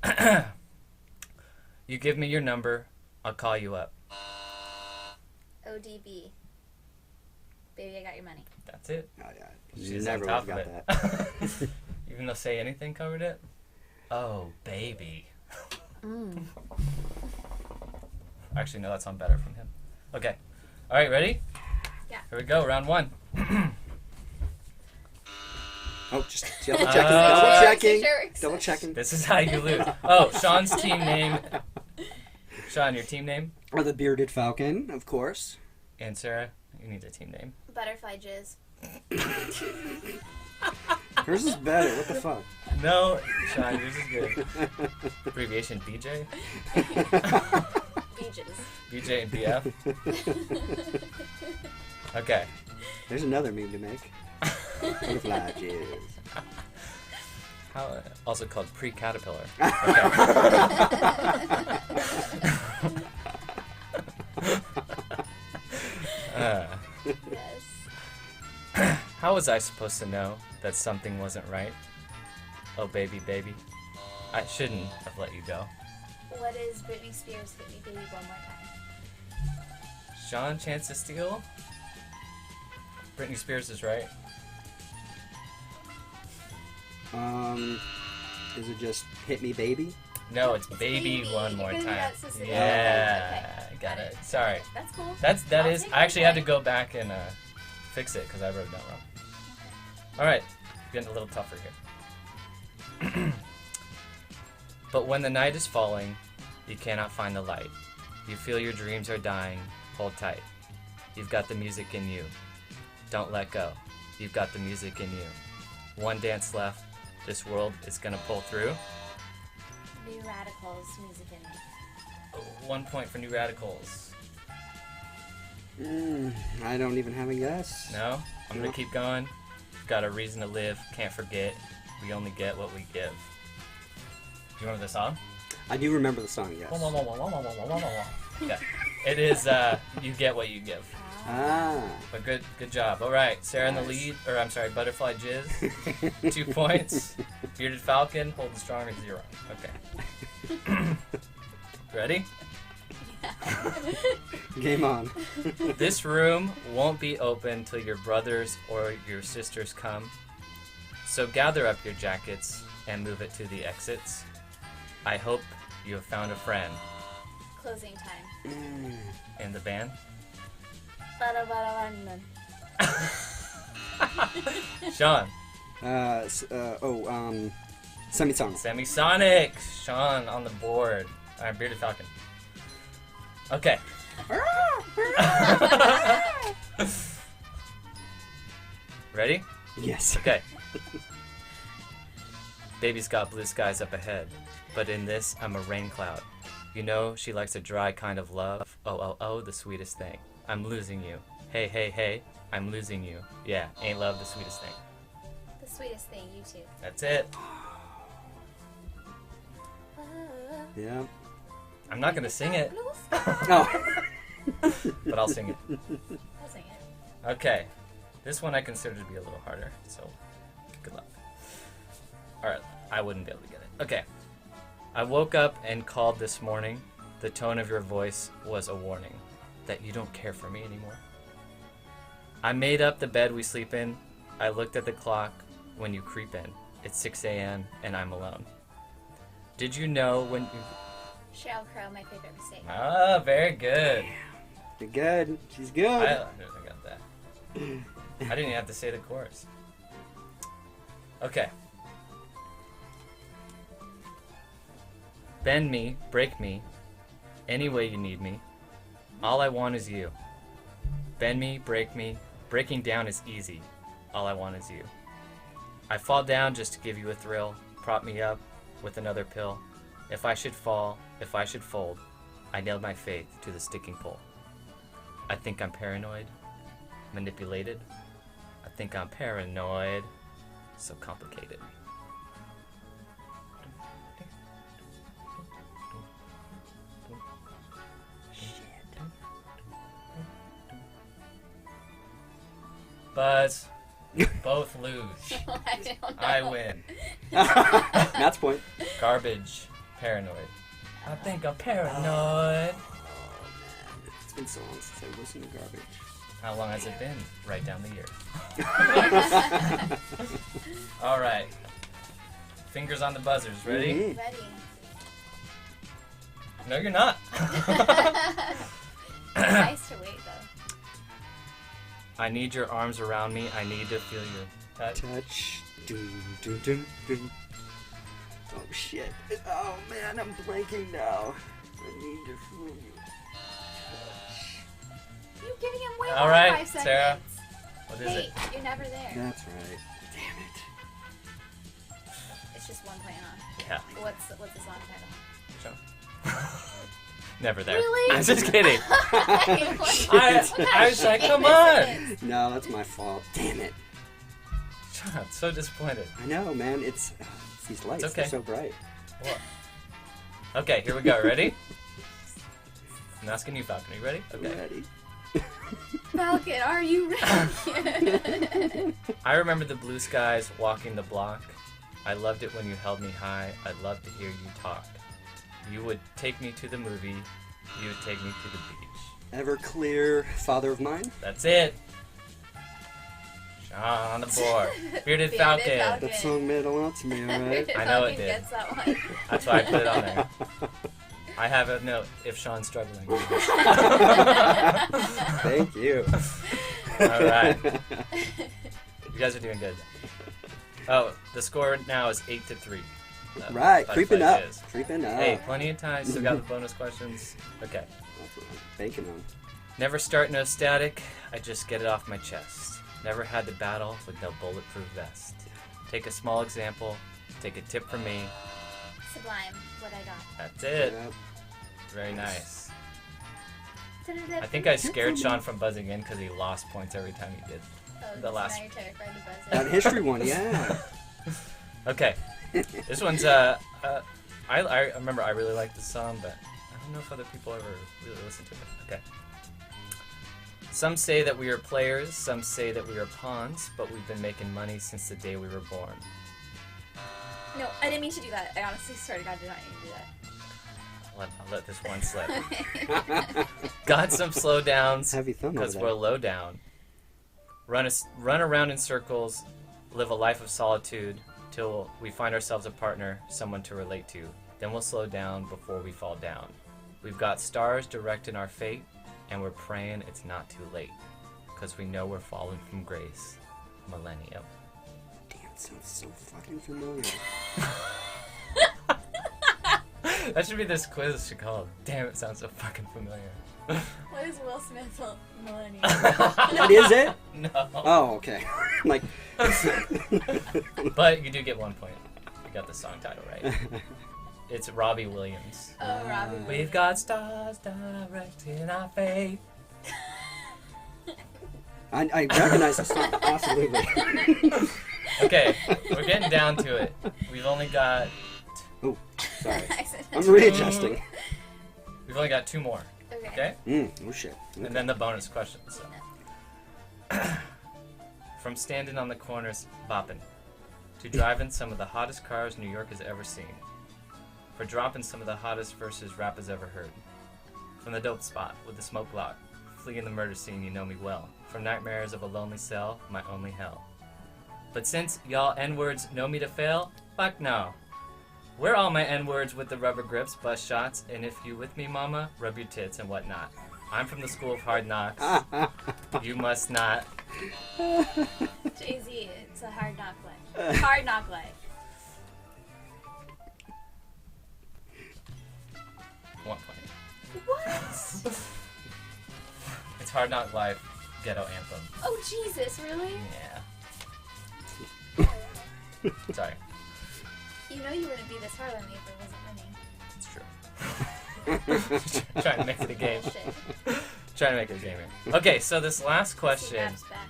Okay. You give me your number, I'll call you up. ODB. Baby, I got your money. That's it. Oh, yeah. She's Never on top got of it. that. Even though Say Anything covered it? Oh, baby. Actually, no, that sounds better from him. Okay. All right, ready? Yeah. Here we go, round 1. Oh, just double checking. Double checking. This is how you lose. Oh, Sean's team name. Sean, your team name? Or the Bearded Falcon, of course. And Sarah, you need a team name. Butterfly jizz. Hers is better. What the fuck? No, Sean, yours is good. Abbreviation BJ? Beaches. BJ and BF? Okay. There's another meme to make. Butterfly jizz. How, also called pre-caterpillar. Okay. Yes. How was I supposed to know that something wasn't right? Oh, baby, baby. I shouldn't have let you go. What is Britney Spears' Hit Me Baby One More Time? Sean, chance to steal? Britney Spears is right. Is it just Hit Me Baby? No, it's baby one more You're gonna do time. that so soon. Yeah, Okay. got it. Sorry. That's cool. That I'll is. take I actually your had to go back and fix it because I wrote it down wrong. All right, getting a little tougher here. But when the night is falling, you cannot find the light. You feel your dreams are dying. Hold tight. You've got the music in you. Don't let go. You've got the music in you. One dance left. This world is gonna pull through. New Radicals music in me. 1 point for New Radicals. I don't even have a guess. No? I'm gonna keep going. Got a reason to live. Can't forget. We only get what we give. Do you remember the song? I do remember the song, yes. Yeah. It is You Get What You Give. Ah. But good job. All right, Sarah in the lead, or I'm sorry, Butterfly Jizz, 2 points. Bearded Falcon, holding strong at 0. Okay. Ready? Game on. This room won't be open till your brothers or your sisters come. So gather up your jackets and move it to the exits. I hope you have found a friend. Closing time. In the band. Sean. Semisonic. Semisonic. Sean on the board. Alright, Bearded Falcon. Okay. Ready? Yes. Okay. Baby's got blue skies up ahead, but in this I'm a rain cloud. You know she likes a dry kind of love. Oh, oh, oh, the sweetest thing. I'm losing you. Hey, hey, hey, I'm losing you. Yeah, ain't love the sweetest thing. The sweetest thing, you too. That's it. Yeah. I'm not gonna sing it, No. but I'll sing it. I'll sing it. Okay. This one I consider to be a little harder, so good luck. Alright, I wouldn't be able to get it. Okay. I woke up and called this morning. The tone of your voice was a warning that you don't care for me anymore. I made up the bed we sleep in. I looked at the clock when you creep in. It's 6 a.m. and I'm alone. Did you know when you... Sheryl Crow, my favorite mistake. Ah, very good. You're good. She's good. I got that. I didn't even have to say the chorus. Okay. Bend me, break me, any way you need me. All I want is you. Bend me, breaking down is easy. All I want is you. I fall down just to give you a thrill. Prop me up with another pill. If I should fall, if I should fold, I nailed my faith to the sticking pole. I think I'm paranoid, manipulated. I think I'm paranoid, so complicated. But both lose. I don't know. I win. Matt's point. Garbage, paranoid. I think I'm paranoid. It's been so long since I listened to Garbage. How long has it been? Write down the year. All right. Fingers on the buzzers. Ready? Mhm. Ready. No, you're not. It's nice to wait though. I need your arms around me. I need to feel your touch. Touch. Doom, doom, doom, doom. Oh shit. Oh man, I'm blanking now. I need to feel you. You're giving him way All more right, than 5 seconds. Sarah. What is Hey, it? you're never there. That's right. Damn it. It's just one point on. Yeah. What's the song title? Sean. Never there. Really? I'm just kidding. What? I was like, come on. No, that's my fault. Damn it. Sean, so disappointed. I know, man. It's these lights. It's okay. They're so bright. What? Okay, here we go. Ready? I'm asking you, Falcon. Are you ready? Okay. Ready. Falcon, are you ready? I remember the blue skies walking the block. I loved it when you held me high. I'd love to hear you talk. You would take me to the movie. You would take me to the beach. Everclear, father of mine. That's it. Sean on the board. Bearded Falcon. That song meant a lot to me, alright? I know it Falcon did. Gets that one. That's why I put it on there. I have a note if Sean's struggling. Thank you. Alright. You guys are doing good. Oh, the score now is 8-3. Right, creeping up. Is. Creeping up. Hey, plenty of time. Still got the bonus questions. Okay. That's what I'm banking on. Never start no static. I just get it off my chest. Never had to battle with no bulletproof vest. Take a small example. Take a tip from me. Sublime, what I got. That's it. Yep. Very nice. I think I scared Sean from buzzing in because he lost points every time he did. Oh, the last- Now you're terrified to buzz That in. history one, yeah. Okay. This one's I remember I really like this song, but I don't know if other people ever really listen to it. Okay. Some say that we are players, some say that we are pawns, but we've been making money since the day we were born. No, I didn't mean to do that. I honestly swear to God, did not mean to do that. I'll let this one slip. Got some slowdowns Heavy thumb over because there. we're low down. Run around in circles, live a life of solitude till we find ourselves a partner, someone to relate to. Then we'll slow down before we fall down. We've got stars directing our fate, and we're praying it's not too late, because we know we're falling from grace. Millennium. Damn, it sounds so fucking familiar. That should be this quiz should call. Damn, it sounds so fucking familiar. What is Will Smith millennium? That is it? No. Oh, okay. Like. But you do get 1 point. You got the song title right. It's Robbie Williams. Oh, Robbie. We've got stars directing our fate. I recognize the song, absolutely. Okay, we're getting down to it. We've only got Oh, sorry. Accident. I'm readjusting. we've only got 2 more. Okay? Oh shit. And then the bonus question. So. From standing on the corners bopping to driving some of the hottest cars New York has ever seen. For dropping some of the hottest verses rap has ever heard. From the dope spot with the smoke block, fleeing the murder scene, you know me well. From nightmares of a lonely cell, my only hell. But since y'all N-words know me to fail, fuck no. Wear all my N-words with the rubber grips, bust shots, and if you with me, mama, rub your tits and whatnot. I'm from the school of hard knocks. You must not. Jay-Z, it's a hard knock life. Hard knock life. 1 point. What? It's Hard Knock Life Ghetto Anthem. Oh, Jesus, really? Yeah. Sorry. You know you wouldn't be this hard on me if it wasn't winning. It's true. Trying to make it a game. Shit. Trying to make it a game here. Okay, so this last Pussy question. grabs back,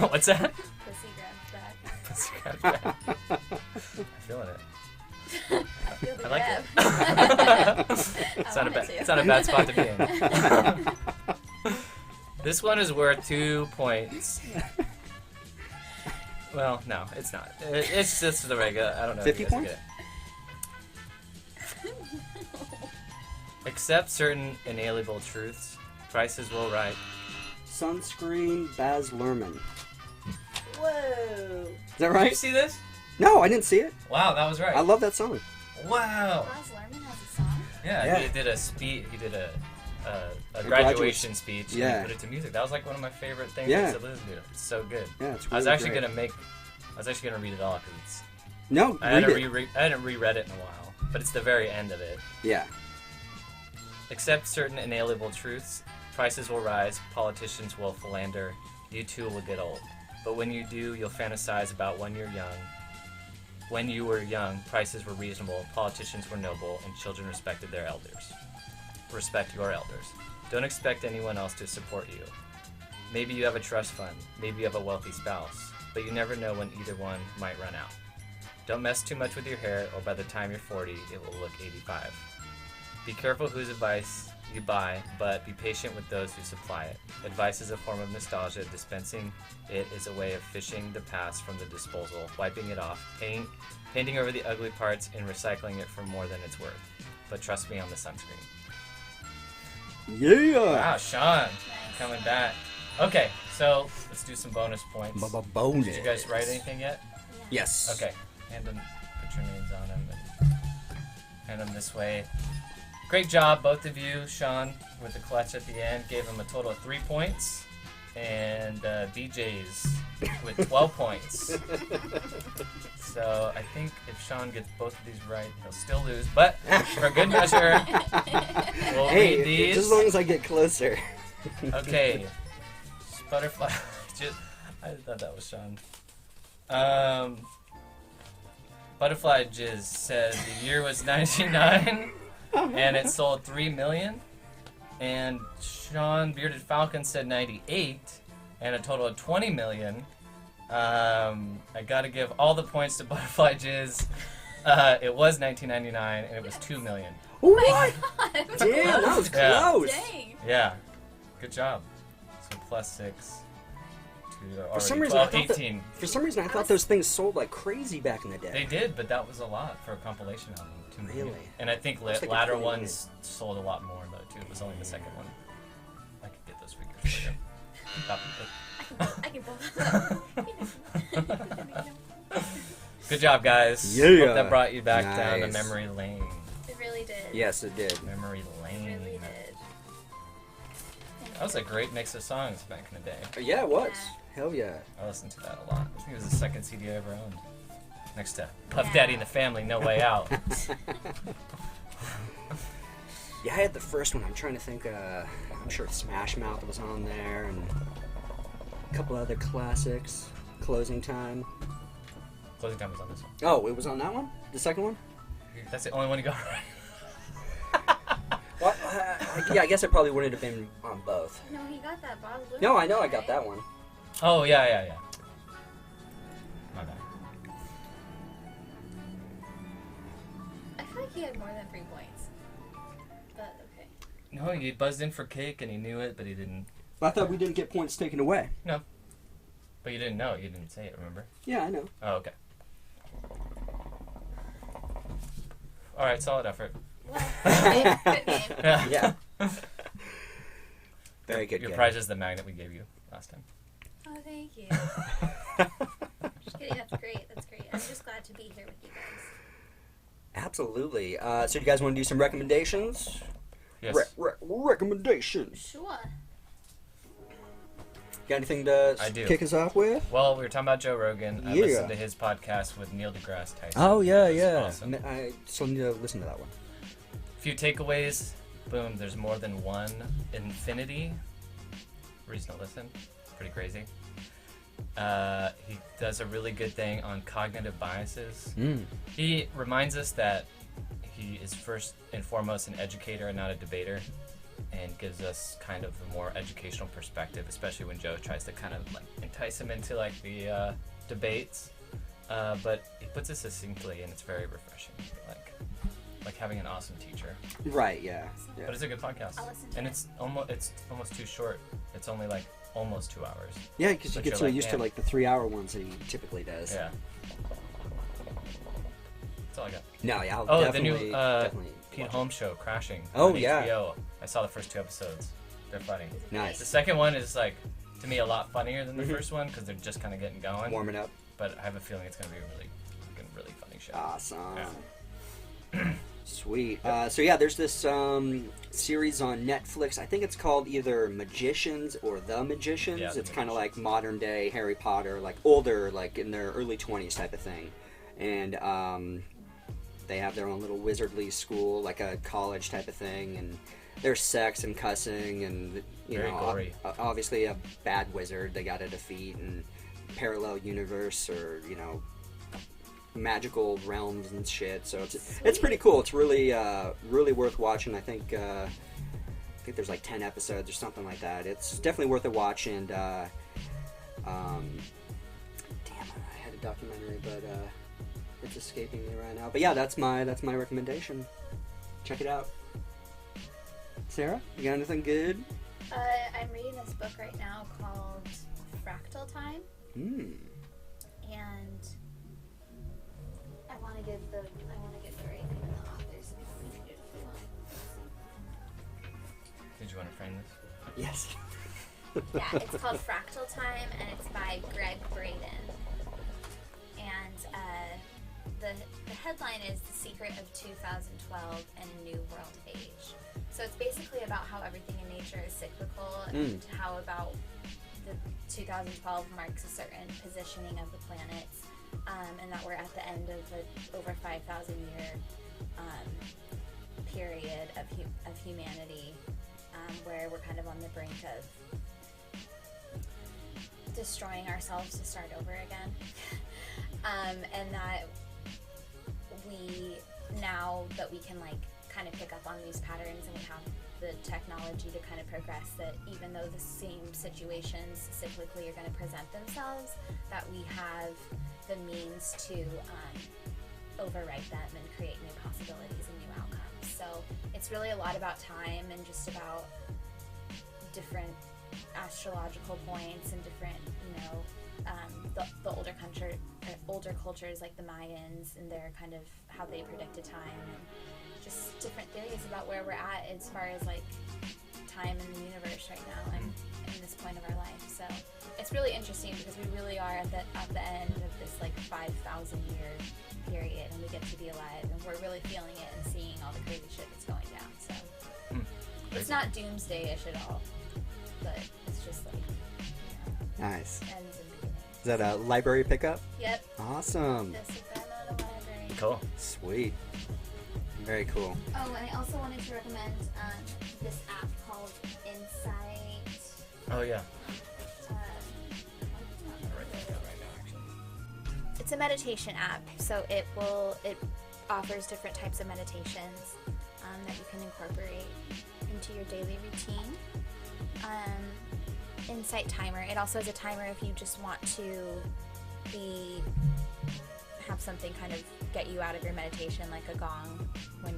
Matt. What's that? Pussy grabs back. Pussy grabs back. I'm feeling it. I feel the I like grab. it. I want it to. It's not a bad spot to be in. This one is worth 2 points. Well, no, it's not. It's just the regular. I don't know. 50 if you guys points? get it. Accept certain inalienable truths. Prices will rise. Sunscreen, Baz Luhrmann. Whoa. Is that Did you right? see this? No, I didn't see it. Wow, that was right. I love that song. Wow. Baz Luhrmann has a song? Yeah, Yeah. he did a speech. He did a graduate graduation speech. And yeah. he put it to music. That was like one of my favorite things Yeah. to listen to. It's so good. Yeah, it's really I was actually great. gonna read it all because it's. No, I read hadn't, it. I hadn't reread it in a while, but it's the very end of it. Yeah. Accept certain inalienable truths. Prices will rise. Politicians will philander. You too will get old. But when you do, you'll fantasize about when you're young. When you were young, prices were reasonable, politicians were noble, and children respected their elders. Respect your elders. Don't expect anyone else to support you. Maybe you have a trust fund. Maybe you have a wealthy spouse. But you never know when either one might run out. Don't mess too much with your hair, or by the time you're 40, it will look 85. Be careful whose advice you buy, but be patient with those who supply it. Advice is a form of nostalgia. Dispensing it is a way of fishing the past from the disposal, wiping it off, painting over the ugly parts, and recycling it for more than it's worth. But trust me on the sunscreen. Yeah. Wow, Sean, coming back. Okay, so let's do some bonus points. Bonus. Did you guys write anything yet? Yes. Okay, hand them, put your names on them, and hand them this way. Great job, both of you. Sean, with the clutch at the end, gave him a total of 3 points. And BJ's with 12 points. So I think if Sean gets both of these right, he'll still lose. But for good measure, we'll read these. Just as long as I get closer. Okay. Butterfly. I thought that was Sean. Butterfly Jizz said the year was 99 and it sold 3 million. And Sean Bearded Falcon said 98 and a total of 20 million. I gotta give all the points to Butterfly Jizz. It was 1999 and it was 2 million. What? God. Damn, that was Yeah. close. Dang. Yeah. Good job. So plus 6 to already some reason, I 12, thought 18. For some reason, I thought those things sold like crazy back in the day. They did, but that was a lot for a compilation album. 2 million. Really? And I think was thinking latter 20 million. ones sold a lot more though too. It was only the second one. I could get those figures later. I can pull that up. Good job, guys. Yeah. Hope that brought you back down the Nice. memory lane. It really did. Yes, it did. Memory It lane. really did. That was a great mix of songs back in the day. Yeah, it was. Yeah. Hell yeah. I listened to that a lot. I think it was the second CD I ever owned. Next to Puff Daddy and the Family, No Way Out. Yeah, I had the first one. I'm trying to think. I'm sure Smash Mouth was on there, and a couple other classics. Closing Time. Closing Time was on this one. Oh, it was on that one? The second one? That's the only one you got right. Well, yeah, I guess it probably wouldn't have been on both. No, he got that Bob Lou. No, I know I got that one. Oh, yeah. My bad. I feel like he had more than 3 points. But okay. No, he buzzed in for cake and he knew it, but he didn't. I thought we didn't get points taken away. No. But you didn't know. You didn't say it, remember? Yeah, I know. Oh, okay. Alright, solid effort. Well, good name. Yeah. Very good. Your game. prize is the magnet we gave you last time. Oh, thank you. Just kidding. That's great. That's great. I'm just glad to be here with you guys. Absolutely. So do you guys want to do some recommendations? Yes. Recommendations. Sure. Got anything to I do. kick us off with? Well, we were talking about Joe Rogan. I Yeah. listened to his podcast with Neil deGrasse Tyson. Oh, yeah, It was yeah. awesome. I still need to listen to that one. Few takeaways. Boom, there's more than one infinity. Reason to listen. Pretty crazy. He does a really good thing on cognitive biases. He reminds us that he is first and foremost an educator and not a debater, and gives us kind of a more educational perspective, especially when Joe tries to kind of like entice him into like the debates. But he puts it succinctly, and it's very refreshing, like having an awesome teacher. Right, yeah. But it's a good podcast, I'll listen to and it. it's almost too short. It's only like almost 2 hours. Yeah, because you But get you're so like, used to man. like the 3-hour ones that he typically does. Yeah. That's all I got. No, yeah, I'll Oh, the definitely, new definitely Pete watch Holmes show, Crashing. Oh, on yeah. HBO. I saw the first 2 episodes. They're funny. it. Nice. The second one is like, to me, a lot funnier than the Mhm. first one because they're just kind of getting going. Warming up. But I have a feeling it's gonna be a really funny show. Awesome. Sweet. So yeah, there's this series on Netflix. I think it's called either Magicians or The Magicians. Yeah, The It's kind of Magicians. like modern day Harry Potter, like older, like in their early 20s type of thing. And they have their own little wizardly school, like a college type of thing. And there's sex and cussing and, you Very know, gory. obviously a bad wizard they got to defeat, and parallel universe or, you know, magical realms and shit. So it's pretty cool. It's really really worth watching. I think there's like 10 episodes or something like that. It's definitely worth a watch. And damn, I had a documentary, but it's escaping me right now. But yeah, that's my recommendation. Check it out. Sarah, you got anything good? I'm reading this book right now called Fractal Time, and I want to give the right name of the authors. Did you want to frame this? Yes. Yeah, it's called Fractal Time, and it's by Greg Braden. And the headline is The Secret of 2012 and a New World Age. So it's basically about how everything in nature is cyclical, and how about the 2012 marks a certain positioning of the planets, and that we're at the end of an over 5,000 year period of humanity, where we're kind of on the brink of destroying ourselves to start over again. And that now that we can like kind of pick up on these patterns, and we have the technology to kind of progress, that even though the same situations cyclically are going to present themselves, that we have the means to overwrite them and create new possibilities and new outcomes. So it's really a lot about time and just about different astrological points and different, you know, the older cultures like the Mayans and their kind of how they predicted time, and just different theories about where we're at as far as like time in the universe right now and in this point of our life. So it's really interesting because we really are at the end of this like 5,000 year period, and we get to be alive, and we're really feeling it and seeing all the crazy shit that's going down. So it's not doomsday-ish at all, but it's just like, you know, Nice. ends and beginnings. Is that a library pickup? Yep. Awesome. This is them at a library. Cool. Sweet. Very cool. Oh, and I also wanted to recommend this app called Insight. Oh yeah. It's a meditation app, so it offers different types of meditations that you can incorporate into your daily routine. Insight timer. It also has a timer if you just want to have something kind of get you out of your meditation, like a gong or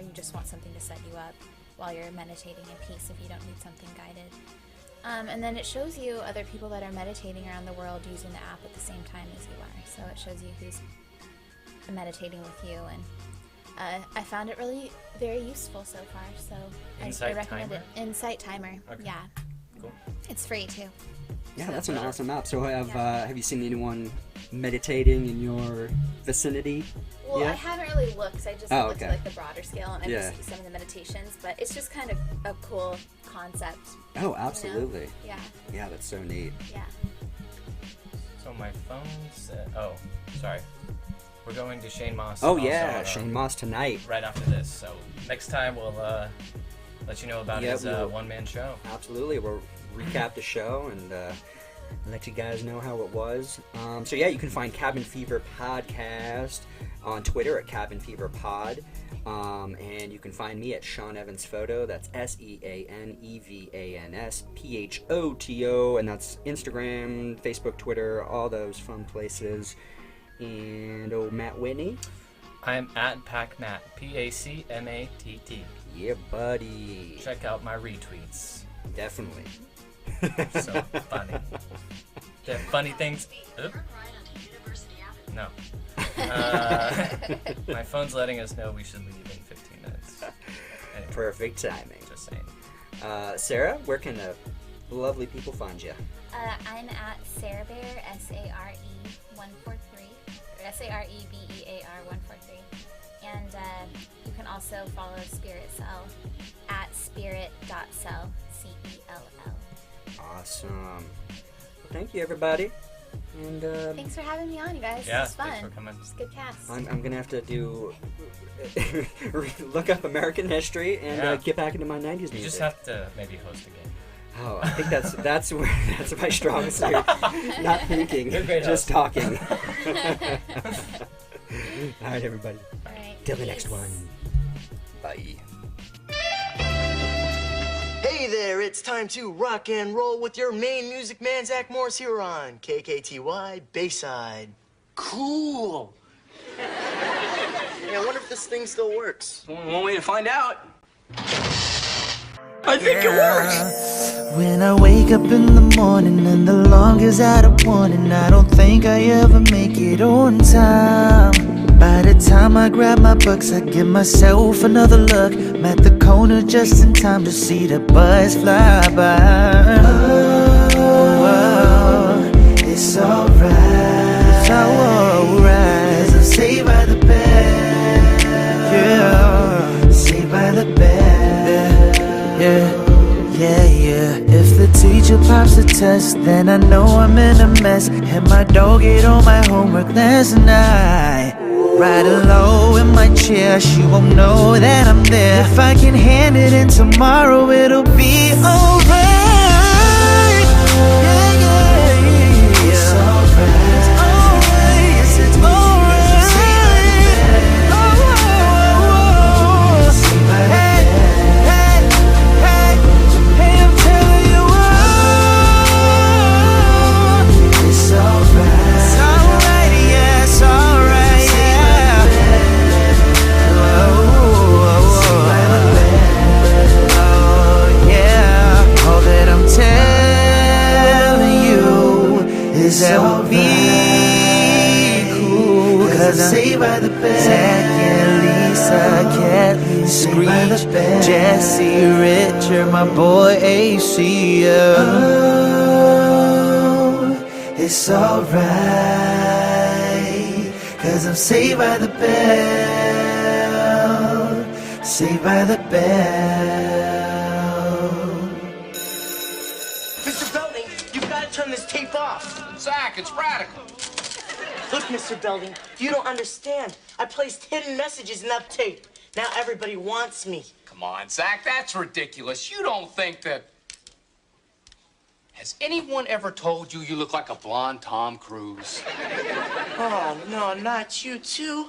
you just want something to set you up while you're meditating in peace if you don't need something guided. And then it shows you other people that are meditating around the world using the app at the same time as you are. So it shows you who's meditating with you, and I found it really very useful so far. So I recommend it. Insight timer. Okay. Yeah. Cool. It's free too. Yeah, So- that's an awesome app. So have you seen anyone meditating in your vicinity? Well, Yeah? I haven't really looked. I just Oh, looked okay. at like the broader scale, and I've Yeah. just seen some of the meditations. But it's just kind of a cool concept. Oh, absolutely. You know? Yeah, that's so neat. Yeah. So my phone said, oh, sorry. We're going to Shane Moss. Oh, also, yeah, Shane Moss tonight. Right after this. So next time we'll let you know about Yeah, his we'll- one-man show. Absolutely. We'll recap the show and let you guys know how it was. So yeah, you can find Cabin Fever Podcast on Twitter at Cabin Fever Pod. And you can find me at Sean Evans Photo. That's SeanEvansphoto. And that's Instagram, Facebook, Twitter, all those fun places. And Matt Whitney. I'm at PacMatt, PACMATT. Yeah, buddy. Check out my retweets. Definitely. So funny. The funny things. Oop. No. My phone's letting us know we should leave in 15 minutes. Anyway, Perfect timing. just saying. Sarah, where can the lovely people find you? I'm at Sarah Bear, SARE143, or SAREBEAR143. And you can also follow Spirit Cell at spirit.cell, CELL. Awesome. Well, thank you, everybody. And Thanks for having me on, you guys. Yeah, It was fun. thanks for coming. It's a good cast. I'm gonna have to do look up American history and Yeah. get back into my '90s music. You just have to maybe host again. Oh, I think that's my strong suit. Not thinking, You're a great just host. talking. All right, everybody. All right. Till the next peace. one. Bye. Hey there, it's time to rock and roll with your main music man, Zach Morris, here on KKTY Bayside. Cool. Hey, I wonder if this thing still works. One way to find out. I think it works. When I wake up in the morning and the longest out of warning, I don't think I ever make it on time. By the time I grab my books, I give myself another look. I'm at the corner just in time to see the bus fly by. Oh, it's alright. It's alright. 'Cause I'm saved by the bell. Yeah, saved by the bell. Yeah. If the teacher pops a test, then I know I'm in a mess. And my dog ate all my homework last night. Riding low in my chair, she won't know that I'm there. If I can hand it in tomorrow, it'll be alright. It's alright. It's alright. Yes, it's alright. Hey, hey, hey, hey, I'm telling you what. It's alright. It's alright, yeah, it's alright, yeah. Oh, yeah. All that I'm telling you is that we'll be cool. 'Cause I'm saved by the bell. Zach and Lisa, Kathleen, Screech, Jesse, Richard, my boy AC, yeah. Oh, it's alright. 'Cause I'm saved by the bell. Saved by the bell. Mr. Belding, you've got to turn this tape off. Zach, it's radical. Look, Mr. Belding, you don't understand. I placed hidden messages in that tape. Now everybody wants me. Come on, Zach, that's ridiculous. You don't think that... Has anyone ever told you you look like a blonde Tom Cruise? Oh, no, not you too.